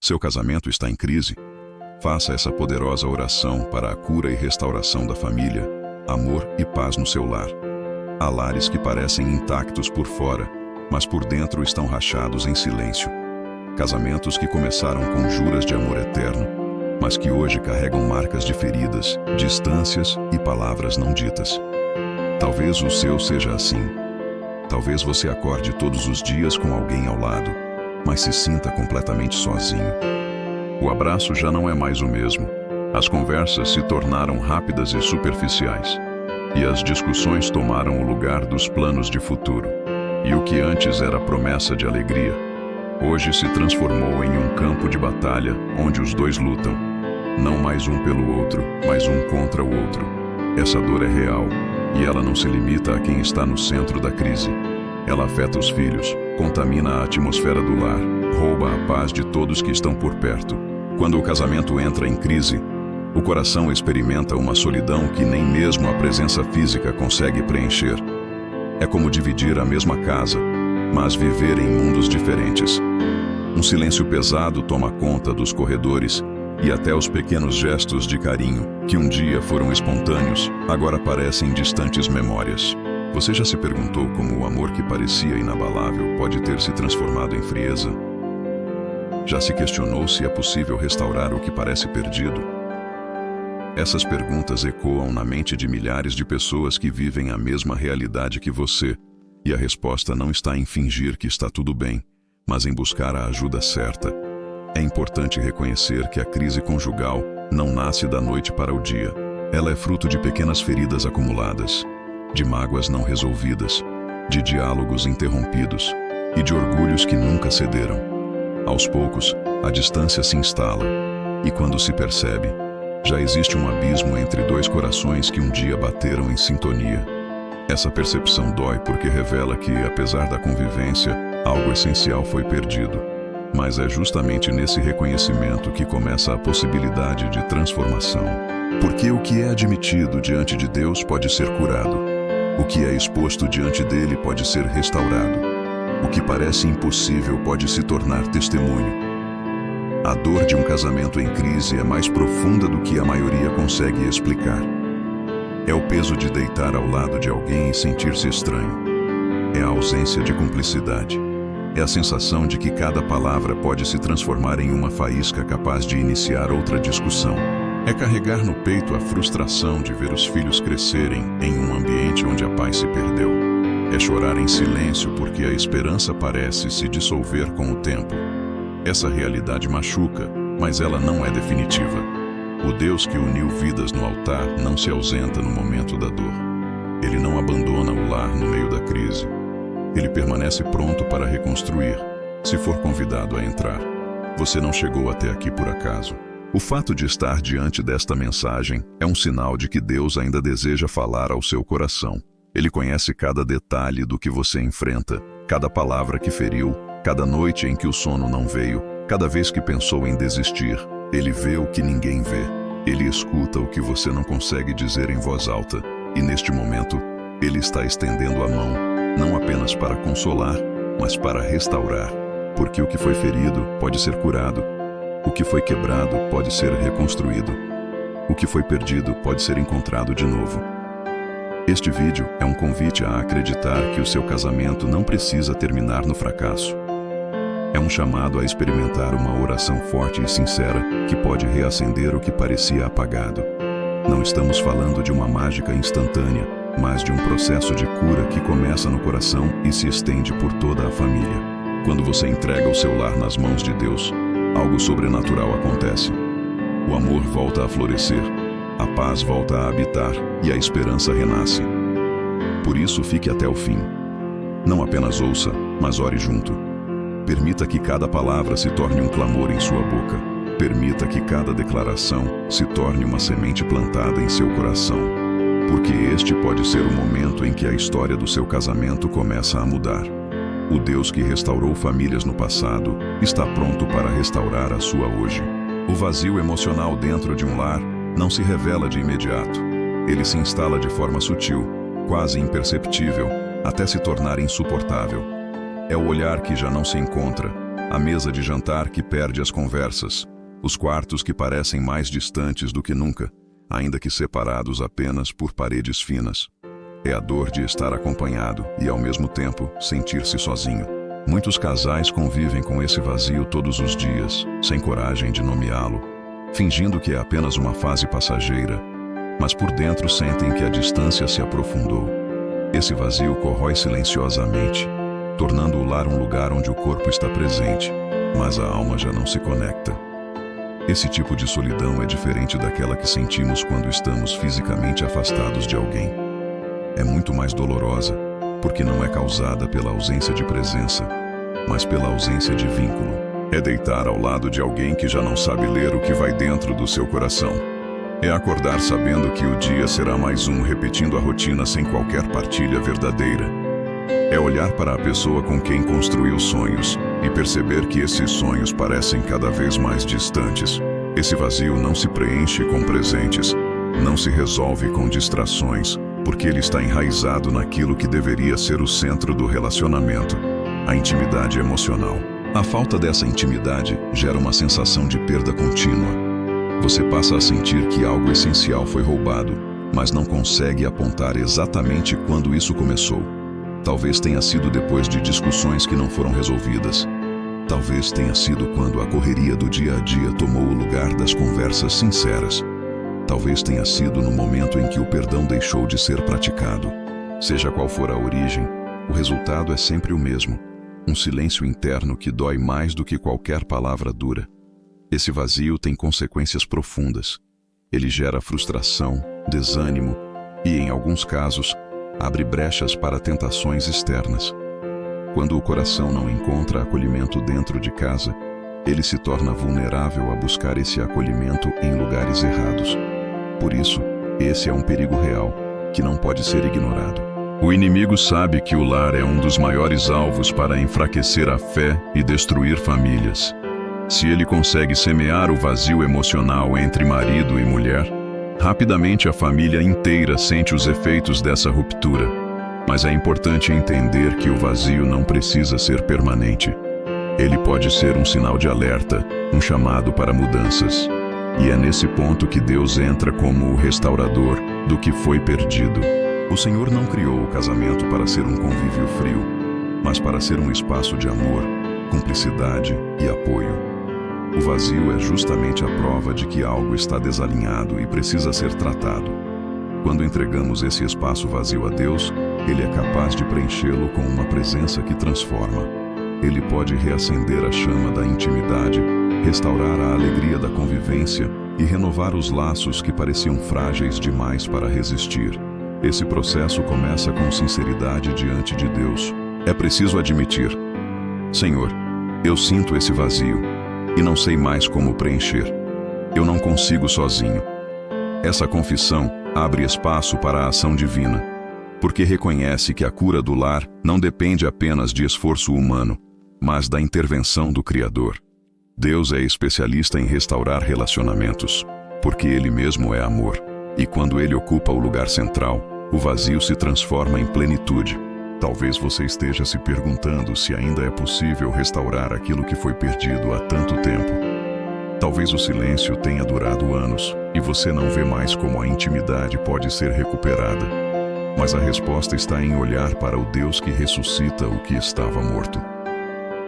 Seu casamento está em crise? Faça essa poderosa oração para a cura e restauração da família, amor e paz no seu lar. Há lares que parecem intactos por fora, mas por dentro estão rachados em silêncio. Casamentos que começaram com juras de amor eterno, mas que hoje carregam marcas de feridas, distâncias e palavras não ditas. Talvez o seu seja assim. Talvez você acorde todos os dias com alguém ao lado, mas se sinta completamente sozinho. O abraço já não é mais o mesmo. As conversas se tornaram rápidas e superficiais. E as discussões tomaram o lugar dos planos de futuro. E o que antes era promessa de alegria, hoje se transformou em um campo de batalha onde os dois lutam. Não mais um pelo outro, mas um contra o outro. Essa dor é real, e ela não se limita a quem está no centro da crise. Ela afeta os filhos, contamina a atmosfera do lar, rouba a paz de todos que estão por perto. Quando o casamento entra em crise, o coração experimenta uma solidão que nem mesmo a presença física consegue preencher. É como dividir a mesma casa, mas viver em mundos diferentes. Um silêncio pesado toma conta dos corredores e até os pequenos gestos de carinho, que um dia foram espontâneos, agora parecem distantes memórias. Você já se perguntou como o amor que parecia inabalável pode ter se transformado em frieza? Já se questionou se é possível restaurar o que parece perdido? Essas perguntas ecoam na mente de milhares de pessoas que vivem a mesma realidade que você, e a resposta não está em fingir que está tudo bem, mas em buscar a ajuda certa. É importante reconhecer que a crise conjugal não nasce da noite para o dia. Ela é fruto de pequenas feridas acumuladas, de mágoas não resolvidas, de diálogos interrompidos e de orgulhos que nunca cederam. Aos poucos, a distância se instala, e quando se percebe, já existe um abismo entre dois corações que um dia bateram em sintonia. Essa percepção dói porque revela que, apesar da convivência, algo essencial foi perdido. Mas é justamente nesse reconhecimento que começa a possibilidade de transformação. Porque o que é admitido diante de Deus pode ser curado. O que é exposto diante dele pode ser restaurado. O que parece impossível pode se tornar testemunho. A dor de um casamento em crise é mais profunda do que a maioria consegue explicar. É o peso de deitar ao lado de alguém e sentir-se estranho. É a ausência de cumplicidade. É a sensação de que cada palavra pode se transformar em uma faísca capaz de iniciar outra discussão. É carregar no peito a frustração de ver os filhos crescerem em um ambiente onde a paz se perdeu. É chorar em silêncio porque a esperança parece se dissolver com o tempo. Essa realidade machuca, mas ela não é definitiva. O Deus que uniu vidas no altar não se ausenta no momento da dor. Ele não abandona o lar no meio da crise. Ele permanece pronto para reconstruir, se for convidado a entrar. Você não chegou até aqui por acaso. O fato de estar diante desta mensagem é um sinal de que Deus ainda deseja falar ao seu coração. Ele conhece cada detalhe do que você enfrenta, cada palavra que feriu, cada noite em que o sono não veio, cada vez que pensou em desistir. Ele vê o que ninguém vê. Ele escuta o que você não consegue dizer em voz alta. E neste momento, Ele está estendendo a mão, não apenas para consolar, mas para restaurar. Porque o que foi ferido pode ser curado. O que foi quebrado pode ser reconstruído. O que foi perdido pode ser encontrado de novo. Este vídeo é um convite a acreditar que o seu casamento não precisa terminar no fracasso. É um chamado a experimentar uma oração forte e sincera que pode reacender o que parecia apagado. Não estamos falando de uma mágica instantânea, mas de um processo de cura que começa no coração e se estende por toda a família. Quando você entrega o seu lar nas mãos de Deus, algo sobrenatural acontece. O amor volta a florescer, a paz volta a habitar e a esperança renasce. Por isso, fique até o fim. Não apenas ouça, mas ore junto. Permita que cada palavra se torne um clamor em sua boca. Permita que cada declaração se torne uma semente plantada em seu coração. Porque este pode ser o momento em que a história do seu casamento começa a mudar. O Deus que restaurou famílias no passado está pronto para restaurar a sua hoje. O vazio emocional dentro de um lar não se revela de imediato. Ele se instala de forma sutil, quase imperceptível, até se tornar insuportável. É o olhar que já não se encontra, A mesa de jantar que perde as conversas, os quartos que parecem mais distantes do que nunca, ainda que separados apenas por paredes finas. É a dor de estar acompanhado e, ao mesmo tempo, sentir-se sozinho. Muitos casais convivem com esse vazio todos os dias, sem coragem de nomeá-lo, fingindo que é apenas uma fase passageira, mas por dentro sentem que a distância se aprofundou. Esse vazio corrói silenciosamente, tornando o lar um lugar onde o corpo está presente, mas a alma já não se conecta. Esse tipo de solidão é diferente daquela que sentimos quando estamos fisicamente afastados de alguém. É muito mais dolorosa, porque não é causada pela ausência de presença, mas pela ausência de vínculo. É deitar ao lado de alguém que já não sabe ler o que vai dentro do seu coração. É acordar sabendo que o dia será mais um, repetindo a rotina sem qualquer partilha verdadeira. É olhar para a pessoa com quem construiu sonhos e perceber que esses sonhos parecem cada vez mais distantes. Esse vazio não se preenche com presentes, não se resolve com distrações, porque ele está enraizado naquilo que deveria ser o centro do relacionamento, a intimidade emocional. A falta dessa intimidade gera uma sensação de perda contínua. Você passa a sentir que algo essencial foi roubado, mas não consegue apontar exatamente quando isso começou. Talvez tenha sido depois de discussões que não foram resolvidas. Talvez tenha sido quando a correria do dia a dia tomou o lugar das conversas sinceras. Talvez tenha sido no momento em que o perdão deixou de ser praticado. Seja qual for a origem, o resultado é sempre o mesmo. Um silêncio interno que dói mais do que qualquer palavra dura. Esse vazio tem consequências profundas. Ele gera frustração, desânimo e, em alguns casos, abre brechas para tentações externas. Quando o coração não encontra acolhimento dentro de casa, ele se torna vulnerável a buscar esse acolhimento em lugares errados. Por isso, esse é um perigo real, que não pode ser ignorado. O inimigo sabe que o lar é um dos maiores alvos para enfraquecer a fé e destruir famílias. Se ele consegue semear o vazio emocional entre marido e mulher, rapidamente a família inteira sente os efeitos dessa ruptura. Mas é importante entender que o vazio não precisa ser permanente. Ele pode ser um sinal de alerta, um chamado para mudanças. E é nesse ponto que Deus entra como o restaurador do que foi perdido. O Senhor não criou o casamento para ser um convívio frio, mas para ser um espaço de amor, cumplicidade e apoio. O vazio é justamente a prova de que algo está desalinhado e precisa ser tratado. Quando entregamos esse espaço vazio a Deus, Ele é capaz de preenchê-lo com uma presença que transforma. Ele pode reacender a chama da intimidade, restaurar a alegria da convivência e renovar os laços que pareciam frágeis demais para resistir. Esse processo começa com sinceridade diante de Deus. É preciso admitir: Senhor, eu sinto esse vazio e não sei mais como preencher. Eu não consigo sozinho. Essa confissão abre espaço para a ação divina, porque reconhece que a cura do lar não depende apenas de esforço humano, mas da intervenção do Criador. Deus é especialista em restaurar relacionamentos, porque Ele mesmo é amor. E quando Ele ocupa o lugar central, o vazio se transforma em plenitude. Talvez você esteja se perguntando se ainda é possível restaurar aquilo que foi perdido há tanto tempo. Talvez o silêncio tenha durado anos e você não vê mais como a intimidade pode ser recuperada. Mas a resposta está em olhar para o Deus que ressuscita o que estava morto.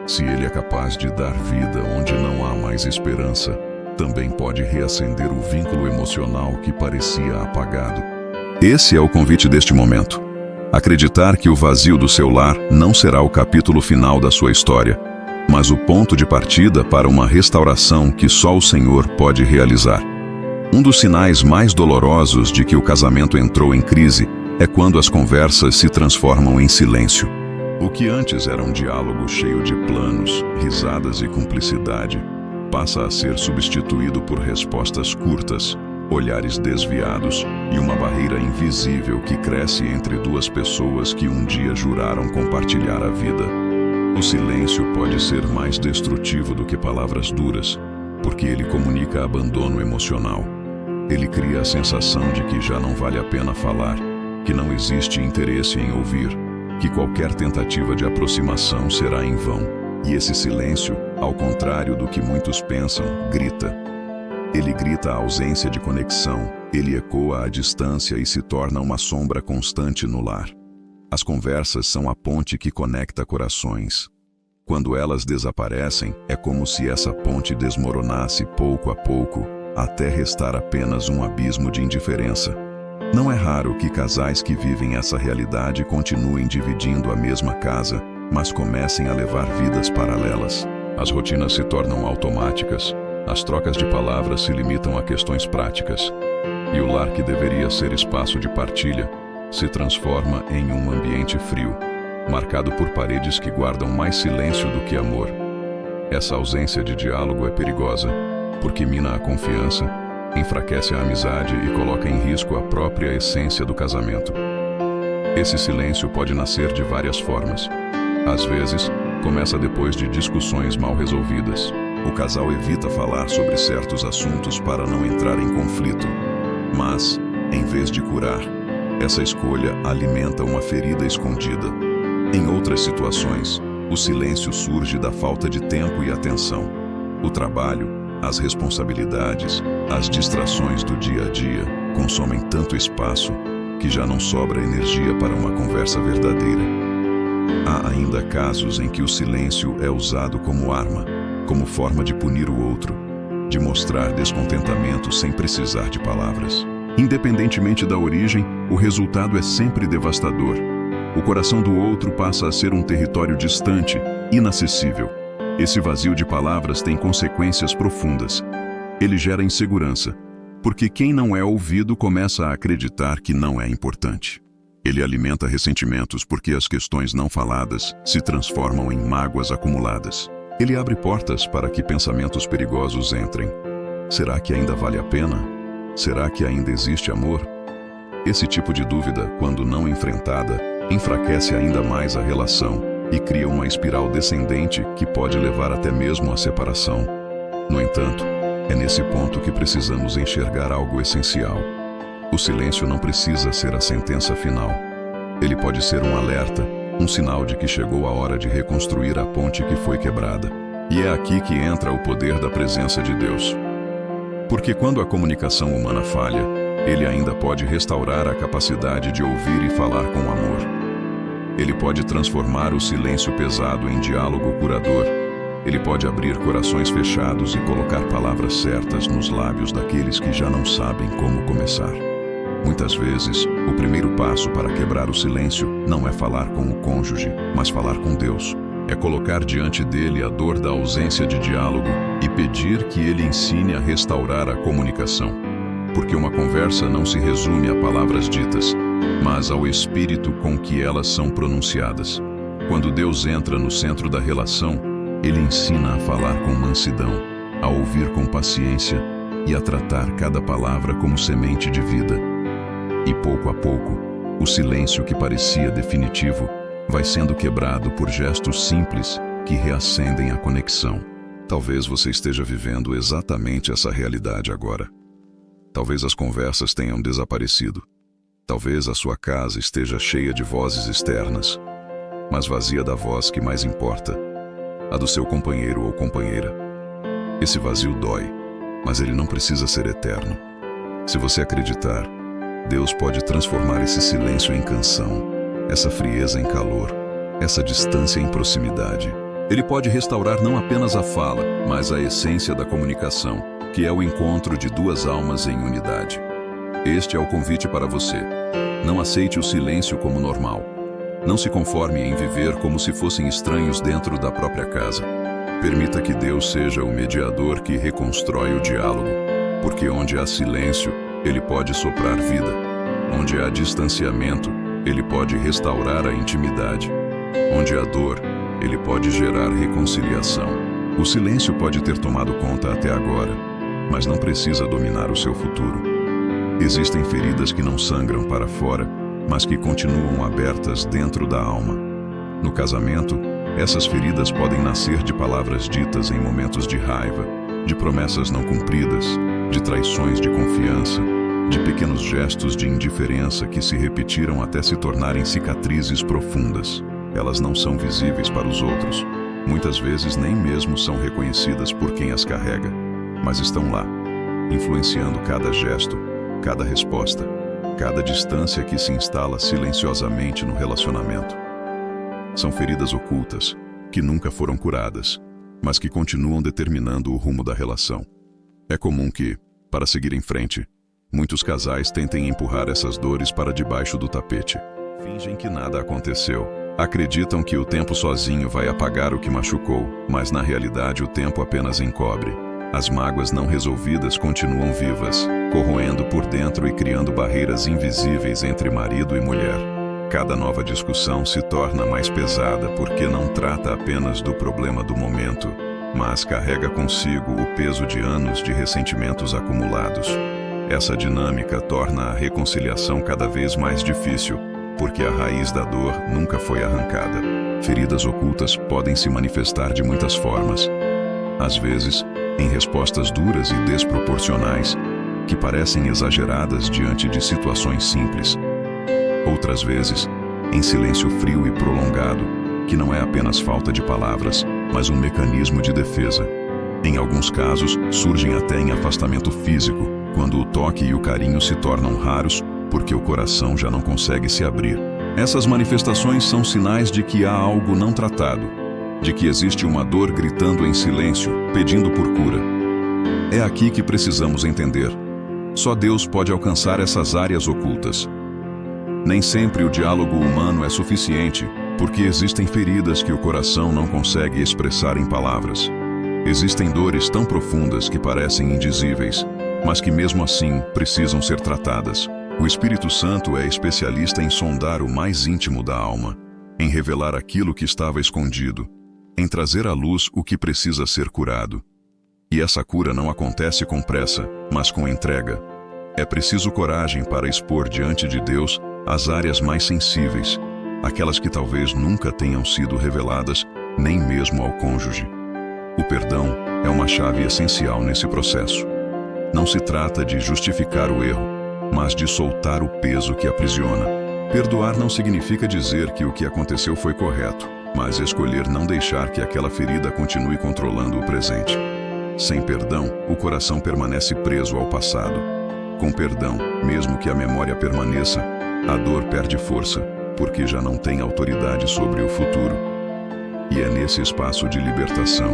Se Ele é capaz de dar vida onde não há mais esperança, também pode reacender o vínculo emocional que parecia apagado. Esse é o convite deste momento. Acreditar que o vazio do seu lar não será o capítulo final da sua história, mas o ponto de partida para uma restauração que só o Senhor pode realizar. Um dos sinais mais dolorosos de que o casamento entrou em crise é quando as conversas se transformam em silêncio. O que antes era um diálogo cheio de planos, risadas e cumplicidade, passa a ser substituído por respostas curtas, olhares desviados e uma barreira invisível que cresce entre duas pessoas que um dia juraram compartilhar a vida. O silêncio pode ser mais destrutivo do que palavras duras, porque ele comunica abandono emocional. Ele cria a sensação de que já não vale a pena falar, que não existe interesse em ouvir, que qualquer tentativa de aproximação será em vão. E esse silêncio, ao contrário do que muitos pensam, grita. Ele grita a ausência de conexão, ele ecoa a distância e se torna uma sombra constante no lar. As conversas são a ponte que conecta corações. Quando elas desaparecem, é como se essa ponte desmoronasse pouco a pouco, até restar apenas um abismo de indiferença. Não é raro que casais que vivem essa realidade continuem dividindo a mesma casa, mas comecem a levar vidas paralelas. As rotinas se tornam automáticas, as trocas de palavras se limitam a questões práticas, e o lar que deveria ser espaço de partilha se transforma em um ambiente frio, marcado por paredes que guardam mais silêncio do que amor. Essa ausência de diálogo é perigosa, porque mina a confiança, enfraquece a amizade e coloca em risco a própria essência do casamento. Esse silêncio pode nascer de várias formas. Às vezes, começa depois de discussões mal resolvidas. O casal evita falar sobre certos assuntos para não entrar em conflito. Mas, em vez de curar, essa escolha alimenta uma ferida escondida. Em outras situações, o silêncio surge da falta de tempo e atenção. O trabalho, as responsabilidades, as distrações do dia a dia consomem tanto espaço que já não sobra energia para uma conversa verdadeira. Há ainda casos em que o silêncio é usado como arma, como forma de punir o outro, de mostrar descontentamento sem precisar de palavras. Independentemente da origem, o resultado é sempre devastador. O coração do outro passa a ser um território distante, inacessível. Esse vazio de palavras tem consequências profundas. Ele gera insegurança, porque quem não é ouvido começa a acreditar que não é importante. Ele alimenta ressentimentos porque as questões não faladas se transformam em mágoas acumuladas. Ele abre portas para que pensamentos perigosos entrem. Será que ainda vale a pena? Será que ainda existe amor? Esse tipo de dúvida, quando não enfrentada, enfraquece ainda mais a relação e cria uma espiral descendente que pode levar até mesmo à separação. No entanto, é nesse ponto que precisamos enxergar algo essencial. O silêncio não precisa ser a sentença final. Ele pode ser um alerta, um sinal de que chegou a hora de reconstruir a ponte que foi quebrada. E é aqui que entra o poder da presença de Deus. Porque quando a comunicação humana falha, Ele ainda pode restaurar a capacidade de ouvir e falar com amor. Ele pode transformar o silêncio pesado em diálogo curador. Ele pode abrir corações fechados e colocar palavras certas nos lábios daqueles que já não sabem como começar. Muitas vezes, o primeiro passo para quebrar o silêncio não é falar com o cônjuge, mas falar com Deus. É colocar diante dele a dor da ausência de diálogo e pedir que ele ensine a restaurar a comunicação. Porque uma conversa não se resume a palavras ditas, mas ao espírito com que elas são pronunciadas. Quando Deus entra no centro da relação, Ele ensina a falar com mansidão, a ouvir com paciência e a tratar cada palavra como semente de vida. E pouco a pouco, o silêncio que parecia definitivo vai sendo quebrado por gestos simples que reacendem a conexão. Talvez você esteja vivendo exatamente essa realidade agora. Talvez as conversas tenham desaparecido. Talvez a sua casa esteja cheia de vozes externas, mas vazia da voz que mais importa, a do seu companheiro ou companheira. Esse vazio dói, mas ele não precisa ser eterno. Se você acreditar, Deus pode transformar esse silêncio em canção, essa frieza em calor, essa distância em proximidade. Ele pode restaurar não apenas a fala, mas a essência da comunicação, que é o encontro de duas almas em unidade. Este é o convite para você. Não aceite o silêncio como normal. Não se conforme em viver como se fossem estranhos dentro da própria casa. Permita que Deus seja o mediador que reconstrói o diálogo, porque onde há silêncio, Ele pode soprar vida. Onde há distanciamento, Ele pode restaurar a intimidade. Onde há dor, Ele pode gerar reconciliação. O silêncio pode ter tomado conta até agora, mas não precisa dominar o seu futuro. Existem feridas que não sangram para fora, mas que continuam abertas dentro da alma. No casamento, essas feridas podem nascer de palavras ditas em momentos de raiva, de promessas não cumpridas, de traições de confiança, de pequenos gestos de indiferença que se repetiram até se tornarem cicatrizes profundas. Elas não são visíveis para os outros, Muitas vezes nem mesmo são reconhecidas por quem as carrega, mas estão lá, influenciando cada gesto, cada resposta, cada distância que se instala silenciosamente no relacionamento. São feridas ocultas, que nunca foram curadas, mas que continuam determinando o rumo da relação. É comum que, para seguir em frente, muitos casais tentem empurrar essas dores para debaixo do tapete. Fingem que nada aconteceu. Acreditam que o tempo sozinho vai apagar o que machucou, mas na realidade o tempo apenas encobre. As mágoas não resolvidas continuam vivas, corroendo por dentro e criando barreiras invisíveis entre marido e mulher. Cada nova discussão se torna mais pesada porque não trata apenas do problema do momento, mas carrega consigo o peso de anos de ressentimentos acumulados. Essa dinâmica torna a reconciliação cada vez mais difícil, porque a raiz da dor nunca foi arrancada. Feridas ocultas podem se manifestar de muitas formas. Às vezes, em respostas duras e desproporcionais, que parecem exageradas diante de situações simples. Outras vezes, em silêncio frio e prolongado, que não é apenas falta de palavras, mas um mecanismo de defesa. Em alguns casos, surgem até em afastamento físico, quando o toque e o carinho se tornam raros, porque o coração já não consegue se abrir. Essas manifestações são sinais de que há algo não tratado, de que existe uma dor gritando em silêncio, pedindo por cura. É aqui que precisamos entender. Só Deus pode alcançar essas áreas ocultas. Nem sempre o diálogo humano é suficiente, porque existem feridas que o coração não consegue expressar em palavras. Existem dores tão profundas que parecem indizíveis, mas que mesmo assim precisam ser tratadas. O Espírito Santo é especialista em sondar o mais íntimo da alma, em revelar aquilo que estava escondido, em trazer à luz o que precisa ser curado. E essa cura não acontece com pressa, mas com entrega. É preciso coragem para expor diante de Deus as áreas mais sensíveis, aquelas que talvez nunca tenham sido reveladas, nem mesmo ao cônjuge. O perdão é uma chave essencial nesse processo. Não se trata de justificar o erro, mas de soltar o peso que aprisiona. Perdoar não significa dizer que o que aconteceu foi correto, mas escolher não deixar que aquela ferida continue controlando o presente. Sem perdão, o coração permanece preso ao passado. Com perdão, mesmo que a memória permaneça, a dor perde força, porque já não tem autoridade sobre o futuro. E é nesse espaço de libertação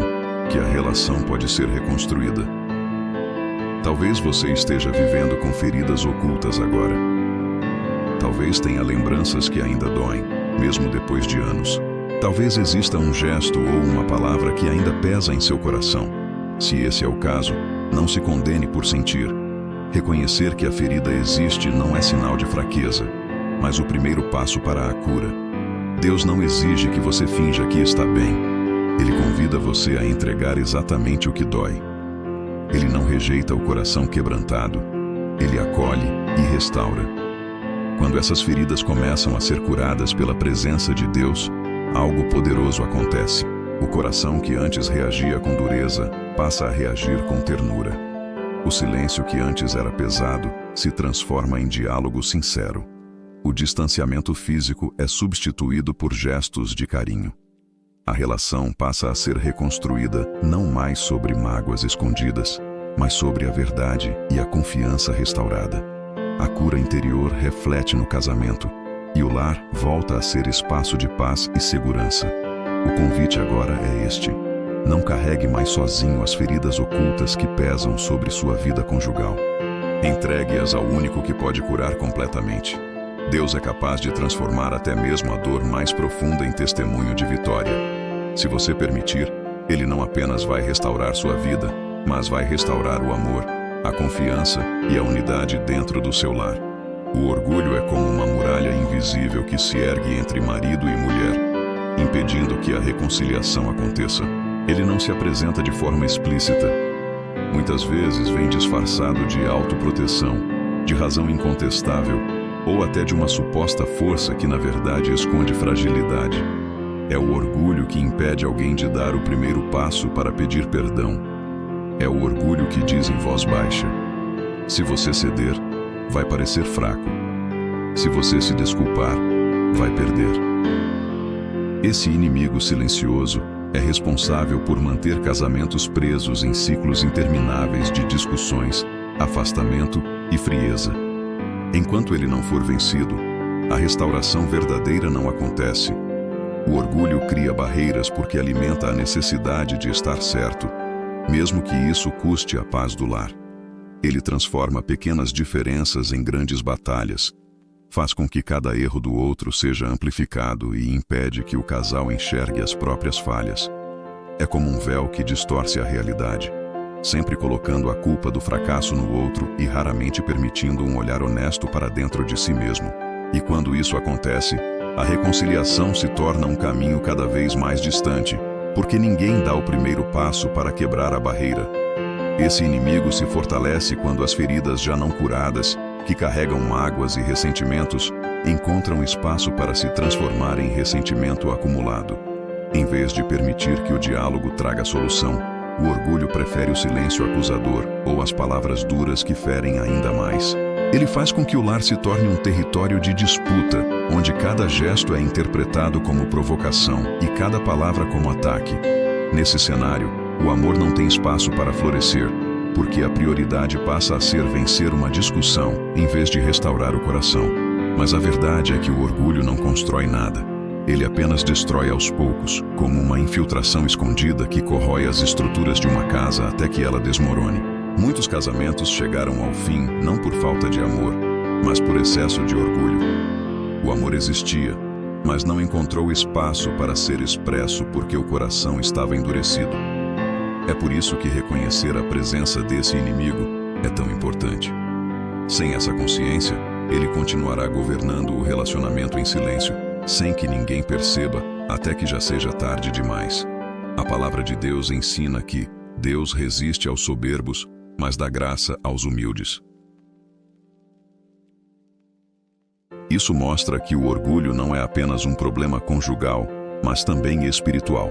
que a relação pode ser reconstruída. Talvez você esteja vivendo com feridas ocultas agora. Talvez tenha lembranças que ainda doem, mesmo depois de anos. Talvez exista um gesto ou uma palavra que ainda pesa em seu coração. Se esse é o caso, não se condene por sentir. Reconhecer que a ferida existe não é sinal de fraqueza, mas o primeiro passo para a cura. Deus não exige que você finja que está bem. Ele convida você a entregar exatamente o que dói. Ele não rejeita o coração quebrantado. Ele acolhe e restaura. Quando essas feridas começam a ser curadas pela presença de Deus, algo poderoso acontece. O coração que antes reagia com dureza passa a reagir com ternura. O silêncio que antes era pesado se transforma em diálogo sincero. O distanciamento físico é substituído por gestos de carinho. A relação passa a ser reconstruída não mais sobre mágoas escondidas, mas sobre a verdade e a confiança restaurada. A cura interior reflete no casamento, e o lar volta a ser espaço de paz e segurança. O convite agora é este: não carregue mais sozinho as feridas ocultas que pesam sobre sua vida conjugal. Entregue-as ao único que pode curar completamente. Deus é capaz de transformar até mesmo a dor mais profunda em testemunho de vitória. Se você permitir, Ele não apenas vai restaurar sua vida, mas vai restaurar o amor, a confiança e a unidade dentro do seu lar. O orgulho é como uma muralha invisível que se ergue entre marido e mulher, impedindo que a reconciliação aconteça. Ele não se apresenta de forma explícita. Muitas vezes vem disfarçado de autoproteção, de razão incontestável, ou até de uma suposta força que na verdade esconde fragilidade. É o orgulho que impede alguém de dar o primeiro passo para pedir perdão. É o orgulho que diz em voz baixa: se você ceder, vai parecer fraco. Se você se desculpar, vai perder. Esse inimigo silencioso é responsável por manter casamentos presos em ciclos intermináveis de discussões, afastamento e frieza. Enquanto ele não for vencido, a restauração verdadeira não acontece. O orgulho cria barreiras porque alimenta a necessidade de estar certo, mesmo que isso custe a paz do lar. Ele transforma pequenas diferenças em grandes batalhas, faz com que cada erro do outro seja amplificado e impede que o casal enxergue as próprias falhas. É como um véu que distorce a realidade, sempre colocando a culpa do fracasso no outro e raramente permitindo um olhar honesto para dentro de si mesmo. E quando isso acontece, a reconciliação se torna um caminho cada vez mais distante, porque ninguém dá o primeiro passo para quebrar a barreira. Esse inimigo se fortalece quando as feridas já não curadas, que carregam mágoas e ressentimentos, encontram espaço para se transformar em ressentimento acumulado. Em vez de permitir que o diálogo traga solução, o orgulho prefere o silêncio acusador ou as palavras duras que ferem ainda mais. Ele faz com que o lar se torne um território de disputa, onde cada gesto é interpretado como provocação e cada palavra como ataque. Nesse cenário, o amor não tem espaço para florescer, porque a prioridade passa a ser vencer uma discussão, em vez de restaurar o coração. Mas a verdade é que o orgulho não constrói nada. Ele apenas destrói aos poucos, como uma infiltração escondida que corrói as estruturas de uma casa até que ela desmorone. Muitos casamentos chegaram ao fim não por falta de amor, mas por excesso de orgulho. O amor existia, mas não encontrou espaço para ser expresso porque o coração estava endurecido. É por isso que reconhecer a presença desse inimigo é tão importante. Sem essa consciência, ele continuará governando o relacionamento em silêncio, sem que ninguém perceba, até que já seja tarde demais. A palavra de Deus ensina que Deus resiste aos soberbos, mas dá graça aos humildes. Isso mostra que o orgulho não é apenas um problema conjugal, mas também espiritual.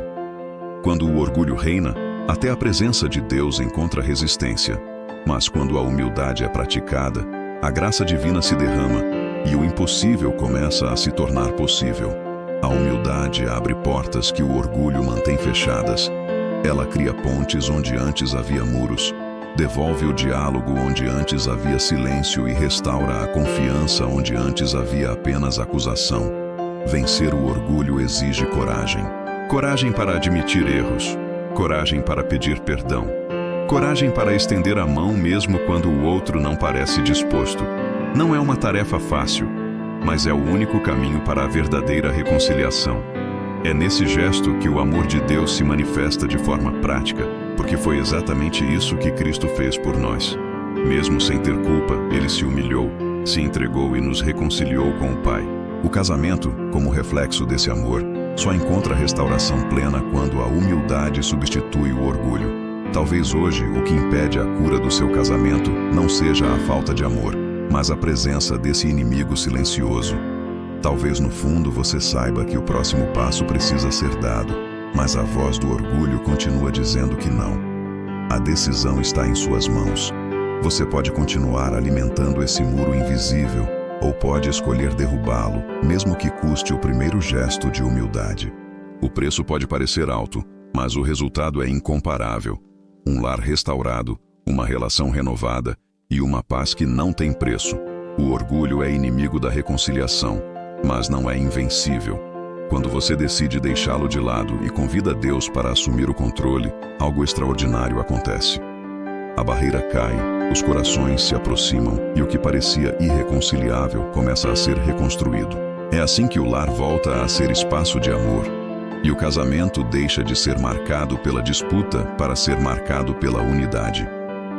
Quando o orgulho reina, até a presença de Deus encontra resistência. Mas quando a humildade é praticada, a graça divina se derrama e o impossível começa a se tornar possível. A humildade abre portas que o orgulho mantém fechadas. Ela cria pontes onde antes havia muros, devolve o diálogo onde antes havia silêncio e restaura a confiança onde antes havia apenas acusação. Vencer o orgulho exige coragem. Coragem para admitir erros. Coragem para pedir perdão. Coragem para estender a mão mesmo quando o outro não parece disposto. Não é uma tarefa fácil, mas é o único caminho para a verdadeira reconciliação. É nesse gesto que o amor de Deus se manifesta de forma prática, porque foi exatamente isso que Cristo fez por nós. Mesmo sem ter culpa, ele se humilhou, se entregou e nos reconciliou com o Pai. O casamento, como reflexo desse amor, só encontra restauração plena quando a humildade substitui o orgulho. Talvez hoje o que impede a cura do seu casamento não seja a falta de amor, mas a presença desse inimigo silencioso. Talvez no fundo você saiba que o próximo passo precisa ser dado, mas a voz do orgulho continua dizendo que não. A decisão está em suas mãos. Você pode continuar alimentando esse muro invisível, ou pode escolher derrubá-lo, mesmo que custe o primeiro gesto de humildade. O preço pode parecer alto, mas o resultado é incomparável. Um lar restaurado, uma relação renovada e uma paz que não tem preço. O orgulho é inimigo da reconciliação, mas não é invencível. Quando você decide deixá-lo de lado e convida Deus para assumir o controle, algo extraordinário acontece. A barreira cai, os corações se aproximam e o que parecia irreconciliável começa a ser reconstruído. É assim que o lar volta a ser espaço de amor, e o casamento deixa de ser marcado pela disputa para ser marcado pela unidade.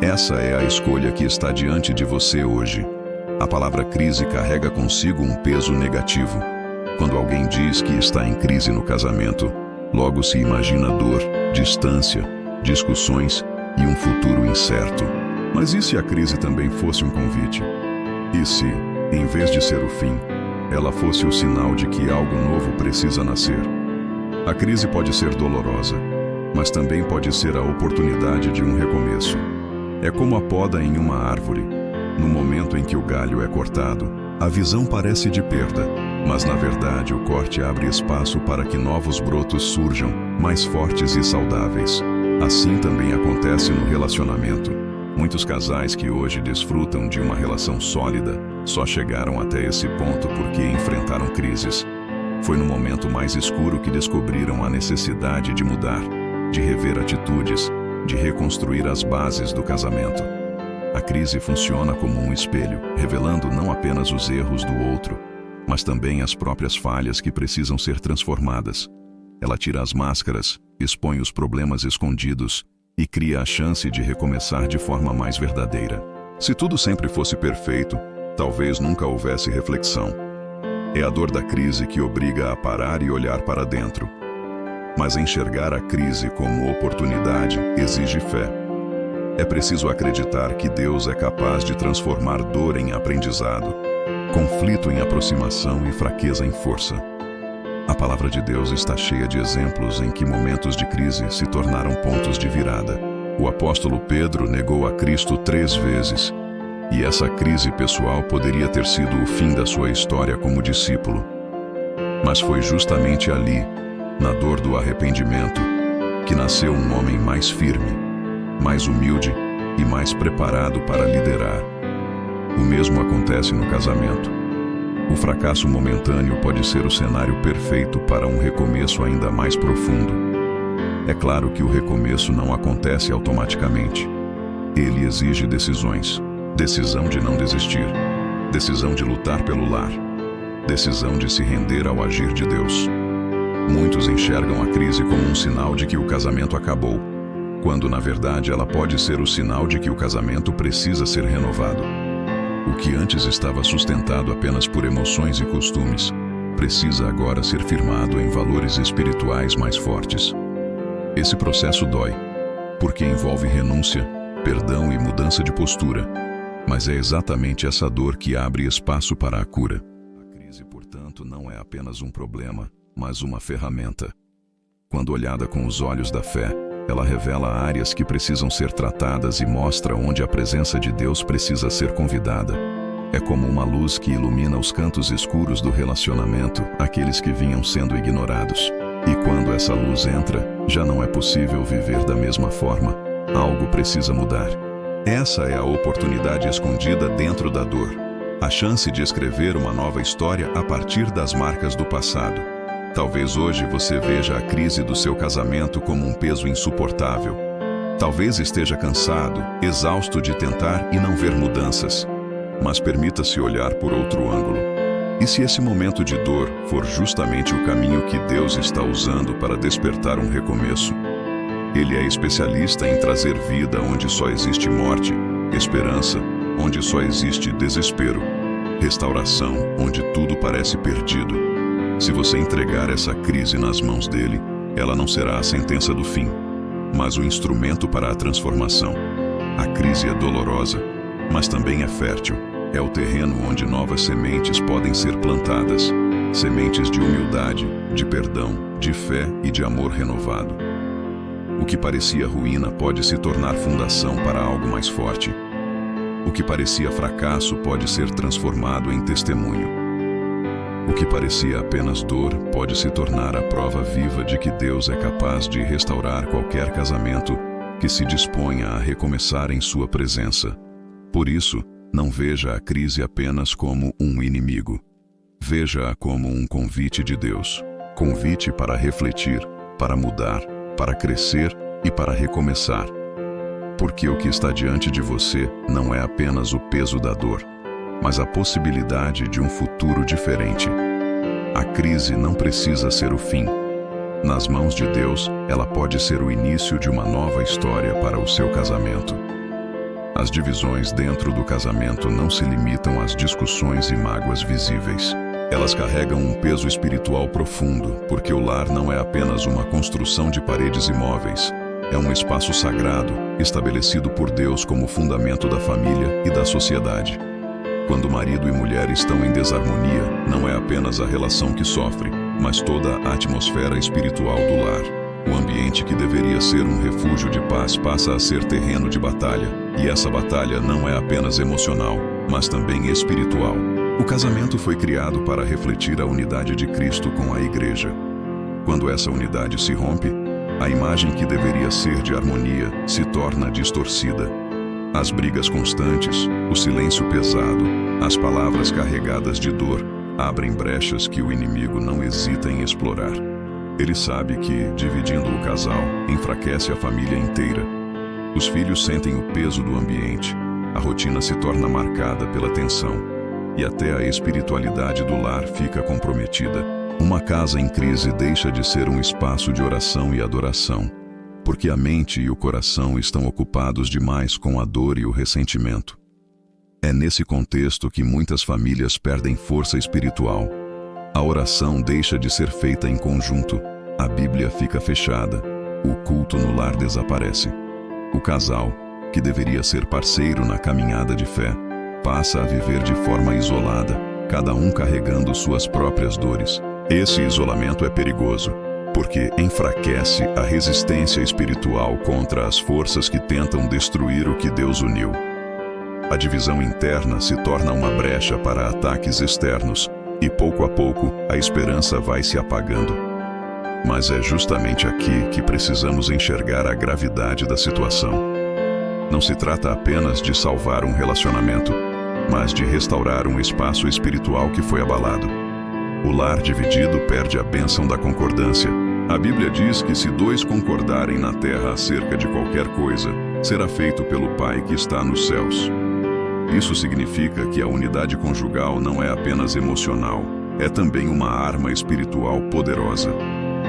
Essa é a escolha que está diante de você hoje. A palavra crise carrega consigo um peso negativo. Quando alguém diz que está em crise no casamento, logo se imagina dor, distância, discussões e um futuro incerto. Mas e se a crise também fosse um convite? E se, em vez de ser o fim, ela fosse o sinal de que algo novo precisa nascer? A crise pode ser dolorosa, mas também pode ser a oportunidade de um recomeço. É como a poda em uma árvore. No momento em que o galho é cortado, a visão parece de perda, Mas na verdade o corte abre espaço para que novos brotos surjam, mais fortes e saudáveis. Assim também acontece no relacionamento. Muitos casais que hoje desfrutam de uma relação sólida só chegaram até esse ponto porque enfrentaram crises. Foi no momento mais escuro que descobriram a necessidade de mudar, de rever atitudes, de reconstruir as bases do casamento. A crise funciona como um espelho, revelando não apenas os erros do outro, mas também as próprias falhas que precisam ser transformadas. Ela tira as máscaras, expõe os problemas escondidos e cria a chance de recomeçar de forma mais verdadeira. Se tudo sempre fosse perfeito, talvez nunca houvesse reflexão. É a dor da crise que obriga a parar e olhar para dentro. Mas enxergar a crise como oportunidade exige fé. É preciso acreditar que Deus é capaz de transformar dor em aprendizado, conflito em aproximação e fraqueza em força. A palavra de Deus está cheia de exemplos em que momentos de crise se tornaram pontos de virada. O apóstolo Pedro negou a Cristo 3 vezes, e essa crise pessoal poderia ter sido o fim da sua história como discípulo. Mas foi justamente ali, na dor do arrependimento, que nasceu um homem mais firme, mais humilde e mais preparado para liderar. O mesmo acontece no casamento. O fracasso momentâneo pode ser o cenário perfeito para um recomeço ainda mais profundo. É claro que o recomeço não acontece automaticamente. Ele exige decisões. Decisão de não desistir. Decisão de lutar pelo lar. Decisão de se render ao agir de Deus. Muitos enxergam a crise como um sinal de que o casamento acabou, quando na verdade ela pode ser o sinal de que o casamento precisa ser renovado. O que antes estava sustentado apenas por emoções e costumes, precisa agora ser firmado em valores espirituais mais fortes. Esse processo dói, porque envolve renúncia, perdão e mudança de postura, mas é exatamente essa dor que abre espaço para a cura. A crise, portanto, não é apenas um problema, mas uma ferramenta. Quando olhada com os olhos da fé, ela revela áreas que precisam ser tratadas e mostra onde a presença de Deus precisa ser convidada. É como uma luz que ilumina os cantos escuros do relacionamento, aqueles que vinham sendo ignorados. E quando essa luz entra, já não é possível viver da mesma forma. Algo precisa mudar. Essa é a oportunidade escondida dentro da dor. A chance de escrever uma nova história a partir das marcas do passado. Talvez hoje você veja a crise do seu casamento como um peso insuportável. Talvez esteja cansado, exausto de tentar e não ver mudanças. Mas permita-se olhar por outro ângulo. E se esse momento de dor for justamente o caminho que Deus está usando para despertar um recomeço? Ele é especialista em trazer vida onde só existe morte, esperança onde só existe desespero, restauração onde tudo parece perdido. Se você entregar essa crise nas mãos dele, ela não será a sentença do fim, mas o instrumento para a transformação. A crise é dolorosa, mas também é fértil. É o terreno onde novas sementes podem ser plantadas. Sementes de humildade, de perdão, de fé e de amor renovado. O que parecia ruína pode se tornar fundação para algo mais forte. O que parecia fracasso pode ser transformado em testemunho. O que parecia apenas dor pode se tornar a prova viva de que Deus é capaz de restaurar qualquer casamento que se disponha a recomeçar em sua presença. Por isso, não veja a crise apenas como um inimigo. Veja-a como um convite de Deus. Convite para refletir, para mudar, para crescer e para recomeçar. Porque o que está diante de você não é apenas o peso da dor, mas a possibilidade de um futuro diferente. A crise não precisa ser o fim. Nas mãos de Deus, ela pode ser o início de uma nova história para o seu casamento. As divisões dentro do casamento não se limitam às discussões e mágoas visíveis. Elas carregam um peso espiritual profundo, porque o lar não é apenas uma construção de paredes imóveis. É um espaço sagrado, estabelecido por Deus como fundamento da família e da sociedade. Quando marido e mulher estão em desarmonia, não é apenas a relação que sofre, mas toda a atmosfera espiritual do lar. O ambiente que deveria ser um refúgio de paz passa a ser terreno de batalha. E essa batalha não é apenas emocional, mas também espiritual. O casamento foi criado para refletir a unidade de Cristo com a Igreja. Quando essa unidade se rompe, a imagem que deveria ser de harmonia se torna distorcida. As brigas constantes, o silêncio pesado, as palavras carregadas de dor abrem brechas que o inimigo não hesita em explorar. Ele sabe que, dividindo o casal, enfraquece a família inteira. Os filhos sentem o peso do ambiente, a rotina se torna marcada pela tensão, e até a espiritualidade do lar fica comprometida. Uma casa em crise deixa de ser um espaço de oração e adoração, porque a mente e o coração estão ocupados demais com a dor e o ressentimento. É nesse contexto que muitas famílias perdem força espiritual. A oração deixa de ser feita em conjunto, a Bíblia fica fechada, o culto no lar desaparece. O casal, que deveria ser parceiro na caminhada de fé, passa a viver de forma isolada, cada um carregando suas próprias dores. Esse isolamento é perigoso, porque enfraquece a resistência espiritual contra as forças que tentam destruir o que Deus uniu. A divisão interna se torna uma brecha para ataques externos, e pouco a pouco a esperança vai se apagando. Mas é justamente aqui que precisamos enxergar a gravidade da situação. Não se trata apenas de salvar um relacionamento, mas de restaurar um espaço espiritual que foi abalado. O lar dividido perde a bênção da concordância. A Bíblia diz que se dois concordarem na terra acerca de qualquer coisa, será feito pelo Pai que está nos céus. Isso significa que a unidade conjugal não é apenas emocional, é também uma arma espiritual poderosa.